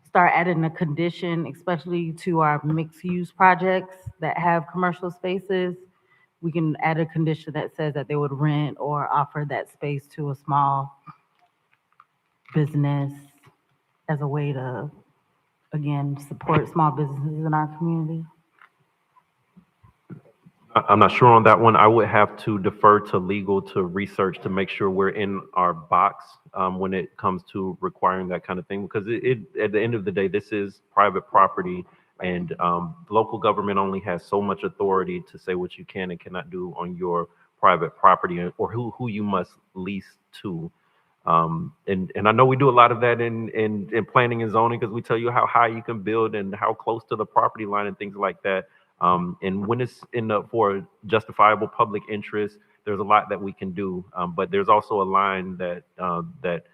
start adding a condition, especially to our mixed-use projects that have commercial spaces? We can add a condition that says that they would rent or offer that space to a small business as a way to, again, support small businesses in our community. I'm not sure on that one. I would have to defer to legal to research to make sure we're in our box when it comes to requiring that kind of thing, because at the end of the day, this is private property, and local government only has so much authority to say what you can and cannot do on your private property or who you must lease to. And I know we do a lot of that in planning and zoning, because we tell you how high you can build and how close to the property line and things like that. And when it's for justifiable public interest, there's a lot that we can do. But there's also a line that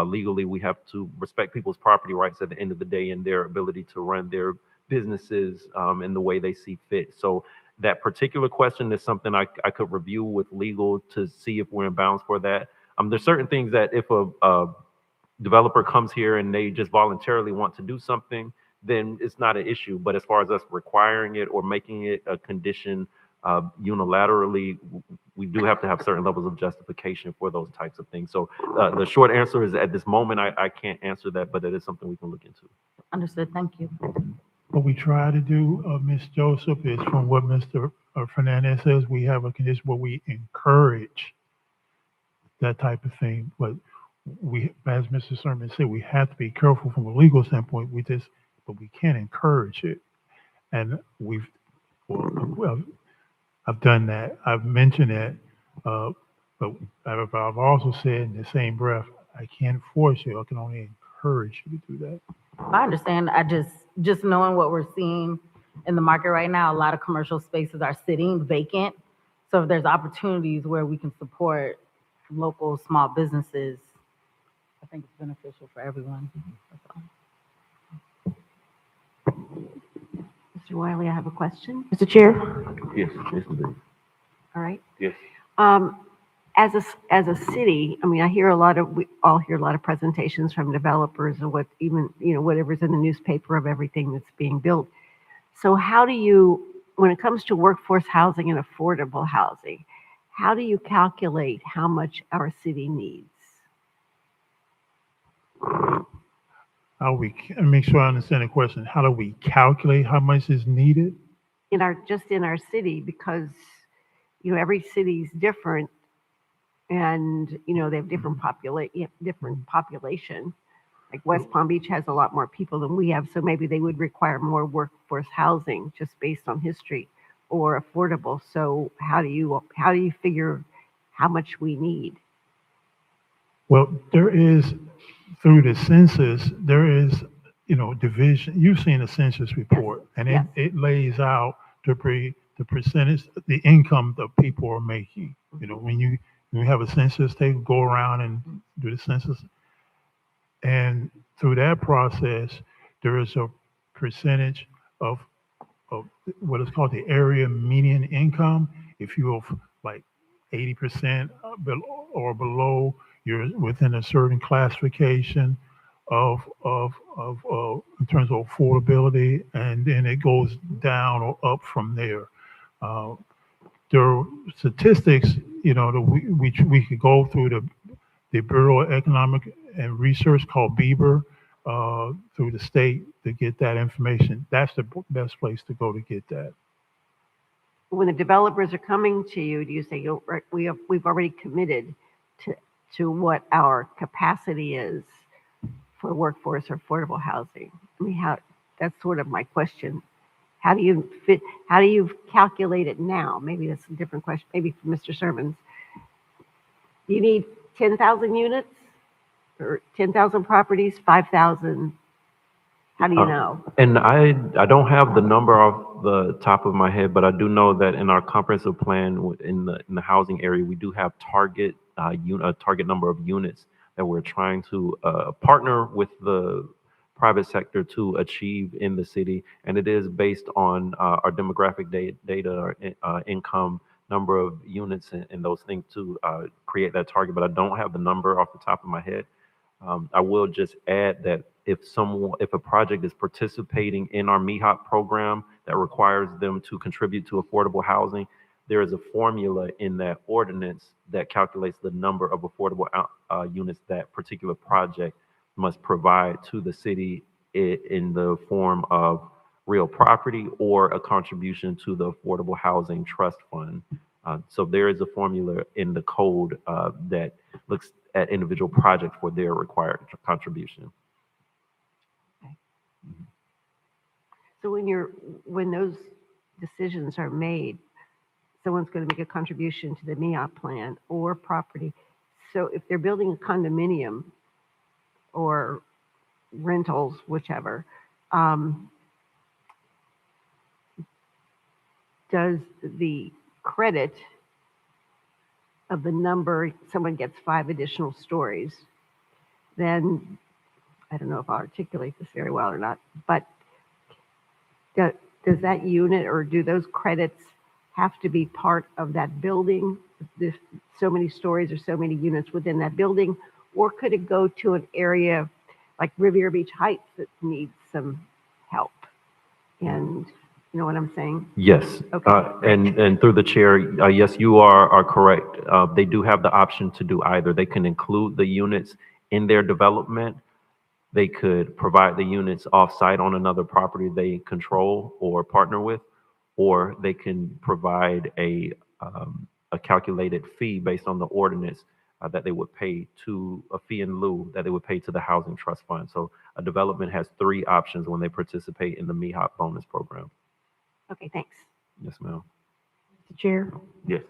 legally we have to respect people's property rights at the end of the day and their ability to run their businesses in the way they see fit. So that particular question is something I could review with legal to see if we're in bounds for that. There's certain things that if a developer comes here and they just voluntarily want to do something, then it's not an issue. But as far as us requiring it or making it a condition unilaterally, we do have to have certain levels of justification for those types of things. So the short answer is at this moment, I can't answer that, but it is something we can look into. Understood. Thank you. What we try to do, Ms. Joseph, is from what Mr. Fernandez says, we have a condition where we encourage that type of thing. But we, as Mr. Sermon said, we have to be careful from a legal standpoint. But we can't encourage it. And well, I've done that. I've mentioned that. But I've also said in the same breath, I can't force you. I can only encourage you to do that. I understand. I just knowing what we're seeing in the market right now, a lot of commercial spaces are sitting vacant. So if there's opportunities where we can support local small businesses, I think it's beneficial for everyone. That's all. Mr. Wiley, I have a question. Mr. Chair? Yes, Ms. Lee. All right. Yes. As a city, I mean, we all hear a lot of presentations from developers and what even, whatever's in the newspaper of everything that's being built. So how do you, when it comes to workforce housing and affordable housing, how do you calculate how much our city needs? Make sure I understand the question. How do we calculate how much is needed? In our city, because, every city's different and, they have different population. Like West Palm Beach has a lot more people than we have, so maybe they would require more workforce housing just based on history or affordable. So how do you figure how much we need? Well, there is, through the census, there is, division. You've seen the census report, and it lays out the percentage, the income that people are making. When you have a census, they go around and do the census. And through that process, there is a percentage of what is called the area median income. If you're like 80% or below, you're within a certain classification of in terms of affordability, and then it goes down or up from there. There are statistics, that we could go through the Bureau of Economic and Research called BEBR through the state to get that information. That's the best place to go to get that. When the developers are coming to you, do you say we've already committed to what our capacity is for workforce or affordable housing? I mean, that's sort of my question. How do you calculate it now? Maybe that's a different question, maybe for Mr. Sermons. You need 10,000 units or 10,000 properties, 5,000? How do you know? And I don't have the number off the top of my head, but I do know that in our comprehensive plan in the housing area, we do have a target number of units that we're trying to partner with the private sector to achieve in the city, and it is based on our demographic data, our income, number of units, and those things to create that target. But I don't have the number off the top of my head. I will just add that if a project is participating in our MEHOP program that requires them to contribute to affordable housing, there is a formula in that ordinance that calculates the number of affordable units that particular project must provide to the city in the form of real property or a contribution to the Affordable Housing Trust Fund. So there is a formula in the code that looks at individual projects for their required contribution. Okay. So when those decisions are made, someone's going to make a contribution to the MEOP plan or property. So if they're building a condominium or rentals, whichever, does the credit of the number, someone gets 5 additional stories, then I don't know if I'll articulate this very well or not, but does that unit or do those credits have to be part of that building? There's so many stories or so many units within that building, or could it go to an area like Riviera Beach Heights that needs some help? And you know what I'm saying? Yes. Okay. And through the chair, yes, you are correct. They do have the option to do either. They can include the units in their development. They could provide the units off-site on another property they control or partner with, or they can provide a calculated fee based on the ordinance that they would pay to a fee in lieu that they would pay to the Housing Trust Fund. So a development has three options when they participate in the MEHOP bonus program. Okay, thanks. Yes, ma'am. Mr. Chair, Yes.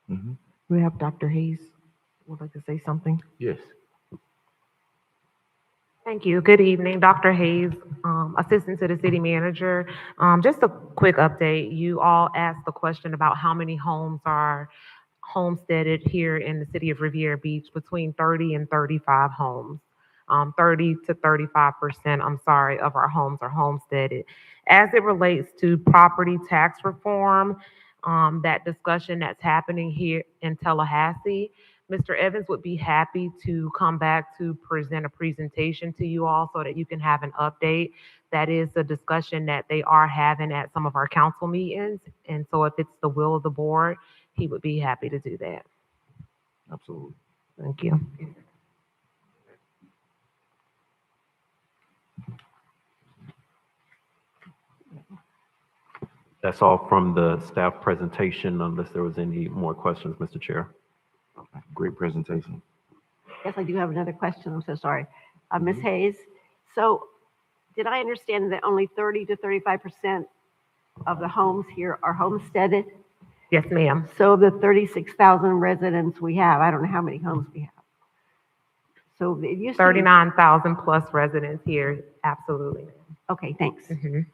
Mhm. we have Dr. Hayes would like to say something. Yes. Thank you. Good evening, Dr. Hayes, Assistant to the City Manager. Just a quick update. You all asked the question about how many homes are homesteaded here in the city of Riviera Beach, between 30 and 35 homes. 30 to 35%, I'm sorry, of our homes are homesteaded. As it relates to property tax reform, that discussion that's happening here in Tallahassee, Mr. Evans would be happy to come back to present a presentation to you all so that you can have an update. That is a discussion that they are having at some of our council meetings. And so if it's the will of the board, he would be happy to do that. Absolutely. Thank you. That's all from the staff presentation, unless there was any more questions, Mr. Chair. Great presentation. Yes, I do have another question. I'm so sorry. Ms. Hayes, so did I understand that only 30 to 35% of the homes here are homesteaded? Yes, ma'am. So the 36,000 residents we have, I don't know how many homes we have. So it used to be 39,000 plus residents here, absolutely. Okay, thanks. Mhm.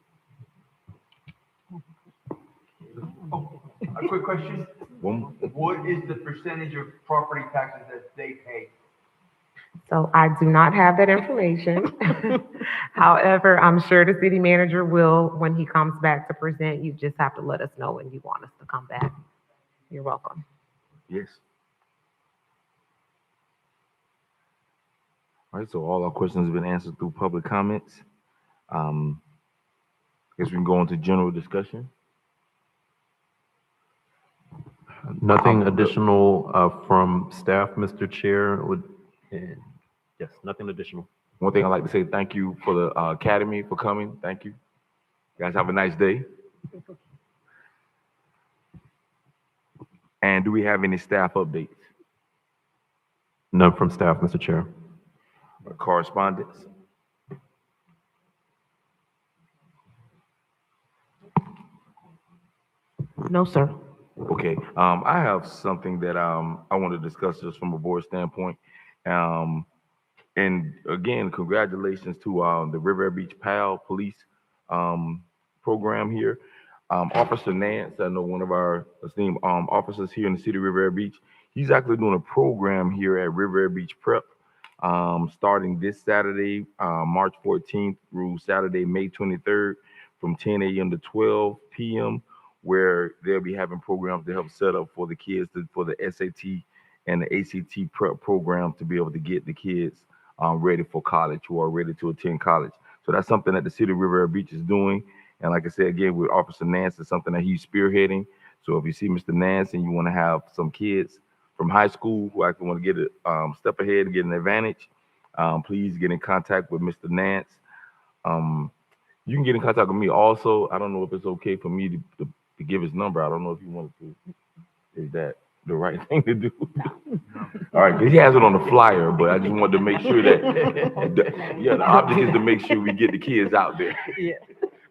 A quick question. One. What is the percentage of property taxes that they pay? So I do not have that information. However, I'm sure the city manager will, when he comes back to present. You just have to let us know when you want us to come back. You're welcome. Yes. All right, so all our questions have been answered through public comments. Guess we can go into general discussion. Nothing additional from staff, Mr. Chair. Yes, nothing additional. One thing I'd like to say, thank you for the academy for coming. Thank you. You guys have a nice day. And do we have any staff updates? None from staff, Mr. Chair. Correspondence? No, sir. Okay, I have something that I want to discuss just from a board standpoint. And again, congratulations to the Riviera Beach PAL Police program here. Officer Nance, I know one of our esteemed officers here in the city of Riviera Beach. He's actually doing a program here at Riviera Beach Prep, starting this Saturday, March 14th through Saturday, May 23rd, from 10 a.m. to 12 p.m., where they'll be having programs to help set up for the kids for the SAT and the ACT prep program to be able to get the kids ready for college, who are ready to attend college. So that's something that the city of Riviera Beach is doing. And like I said, again, with Officer Nance, it's something that he's spearheading. So if you see Mr. Nance and you want to have some kids from high school who actually want to get a step ahead and get an advantage, please get in contact with Mr. Nance. You can get in contact with me also. I don't know if it's okay for me to give his number. I don't know if you wanted to. Is that the right thing to do? All right, because he has it on the flyer, but I just wanted to make sure that, the object is to make sure we get the kids out there. Yeah.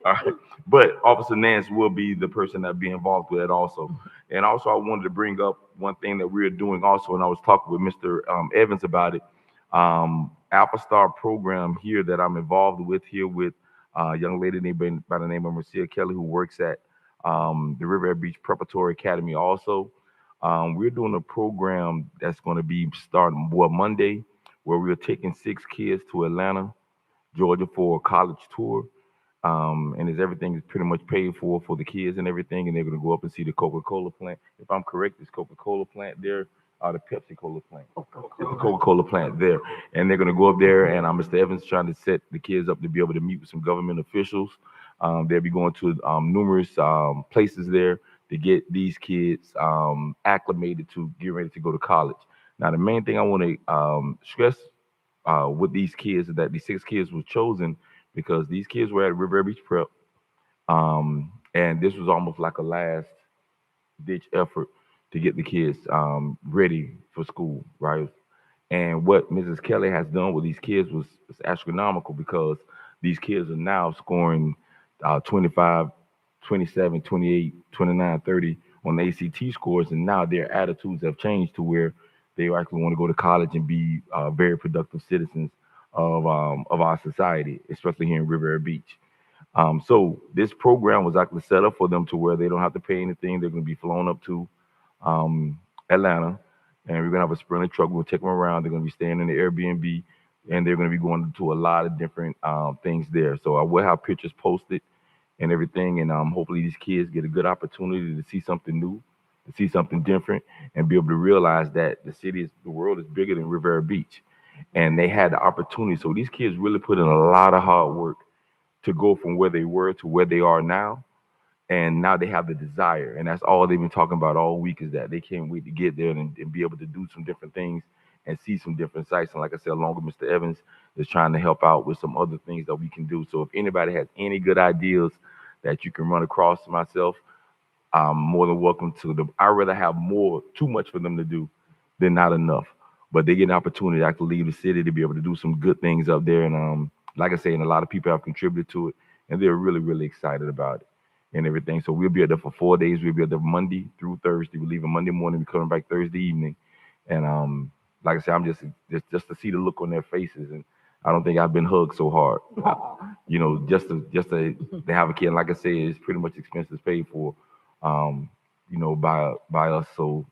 All right. But Officer Nance will be the person that be involved with it also. And also, I wanted to bring up one thing that we're doing also, and I was talking with Mr. Evans about it. Alpha Star program here that I'm involved with here with a young lady named by the name of Marcia Kelly, who works at the Riviera Beach Preparatory Academy also. We're doing a program that's going to be starting Monday, where we're taking 6 kids to Atlanta, Georgia for a college tour. And everything is pretty much paid for the kids and everything, and they're going to go up and see the Coca-Cola plant. If I'm correct, it's Coca-Cola plant there, the Pepsi-Cola plant. The Coca-Cola plant there. And they're going to go up there, and Mr. Evans trying to set the kids up to be able to meet with some government officials. They'll be going to numerous places there to get these kids acclimated to get ready to go to college. Now, the main thing I want to stress with these kids is that these 6 kids were chosen because these kids were at Riviera Beach Prep, and this was almost like a last-ditch effort to get the kids ready for school, right? And what Mrs. Kelly has done with these kids was astronomical because these kids are now scoring 25, 27, 28, 29, 30 on the ACT scores, and now their attitudes have changed to where they actually want to go to college and be very productive citizens of our society, especially here in Riviera Beach. So this program was actually set up for them to where they don't have to pay anything. They're going to be flown up to Atlanta, and we're going to have a Sprinter truck. We'll take them around. They're going to be staying in the Airbnb, and they're going to be going to a lot of different things there. So I will have pictures posted and everything, and hopefully these kids get a good opportunity to see something new, to see something different, and be able to realize that the world is bigger than Riviera Beach, and they had the opportunity. So these kids really put in a lot of hard work to go from where they were to where they are now. And now they have the desire. And that's all they've been talking about all week, is that they can't wait to get there and be able to do some different things and see some different sites. And like I said, along with Mr. Evans is trying to help out with some other things that we can do. So if anybody has any good ideas that you can run across to myself, I'm more than welcome to them. I'd rather have too much for them to do than not enough. But they get an opportunity to actually leave the city to be able to do some good things up there. And like I say, and a lot of people have contributed to it, and they're really, really excited about it and everything. So we'll be out there for 4 days. We'll be out there Monday through Thursday. We're leaving Monday morning. We're coming back Thursday evening. And like I said, I'm just to see the look on their faces. And I don't think I've been hugged so hard. You know, just to have a kid. And like I said, it's pretty much expenses paid for, you know, by us. So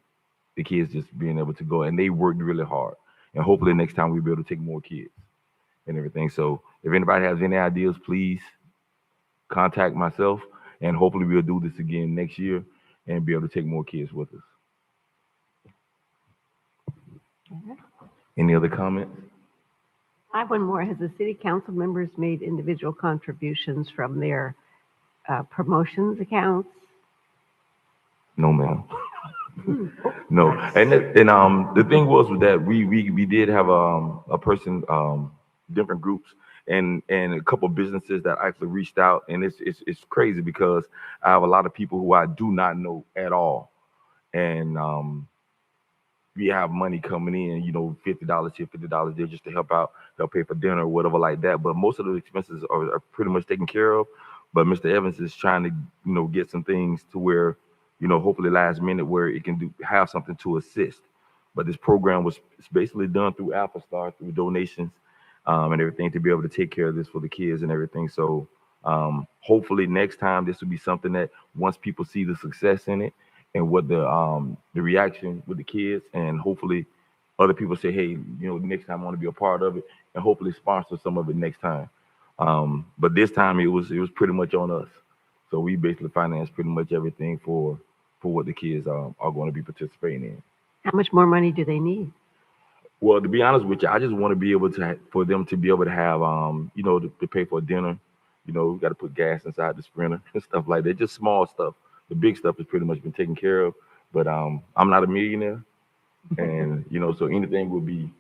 the kids just being able to go, and they worked really hard. And hopefully next time we'll be able to take more kids and everything. So if anybody has any ideas, please contact myself, and hopefully we'll do this again next year and be able to take more kids with us. Any other comments? I have one more. Has the city council members made individual contributions from their promotions accounts? No, ma'am. No. And the thing was that we did have a person, different groups and a couple of businesses that actually reached out, and it's crazy because I have a lot of people who I do not know at all, and we have money coming in, you know, $50 here, $50 there, just to help out. They'll pay for dinner or whatever like that. But most of the expenses are pretty much taken care of. But Mr. Evans is trying to, you know, get some things to where, you know, hopefully last minute where it can have something to assist. But this program was basically done through Alpha Star, through donations and everything, to be able to take care of this for the kids and everything. So hopefully next time this will be something that once people see the success in it and what the reaction with the kids, and hopefully other people say, hey, you know, next time I want to be a part of it, and hopefully sponsor some of it next time. But this time it was pretty much on us. So we basically financed pretty much everything for what the kids are going to be participating in. How much more money do they need? Well, to be honest with you, I just want to be able to, for them to be able to have, you know, to pay for dinner. You know, we got to put gas inside the Sprinter and stuff like that. Just small stuff. The big stuff has pretty much been taken care of. But I'm not a millionaire, and you know, so anything would be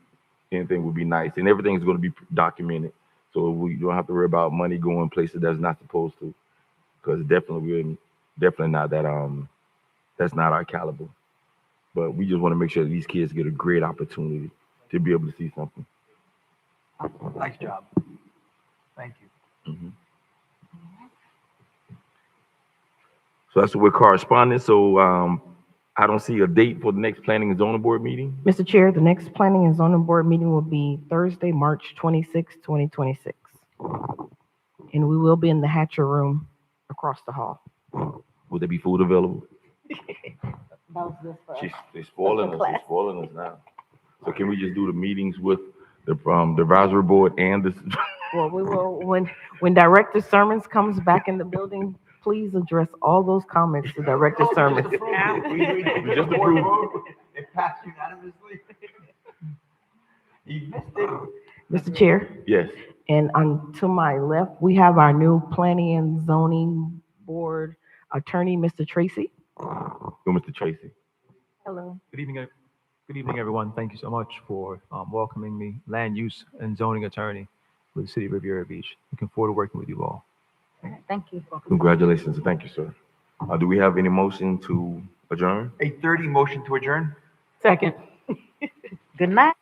nice, and everything's going to be documented, so we don't have to worry about money going places that's not supposed to, because we're definitely not that that's not our caliber. But we just want to make sure that these kids get a great opportunity to be able to see something. Nice job. Thank you. Mm-hmm. So that's what we're corresponding. So I don't see a date for the next Planning and Zoning Board meeting. Mr. Chair, the next Planning and Zoning Board meeting will be Thursday, March 26, 2026. And we will be in the Hatcher Room across the hall. Will there be food available? They're They're spoiling us. They're spoiling us now. So can we just do the meetings with the advisory board and the? Well, we will, when Director Sermons comes back in the building, please address all those comments to Director Sermons. We just approved. It passed unanimously. He missed it. Mr. Chair, Yes. and to my left, we have our new Planning and Zoning Board Attorney, Mr. Tracy. Go, Mr. Tracy. Hello. Good evening, everyone. Thank you so much for welcoming me, land use and zoning attorney with the City of Riviera Beach. Looking forward to working with you all. Thank you. Congratulations. Thank you, sir. Do we have any motion to Adjourn. 8:30, motion to adjourn. Second. Good night.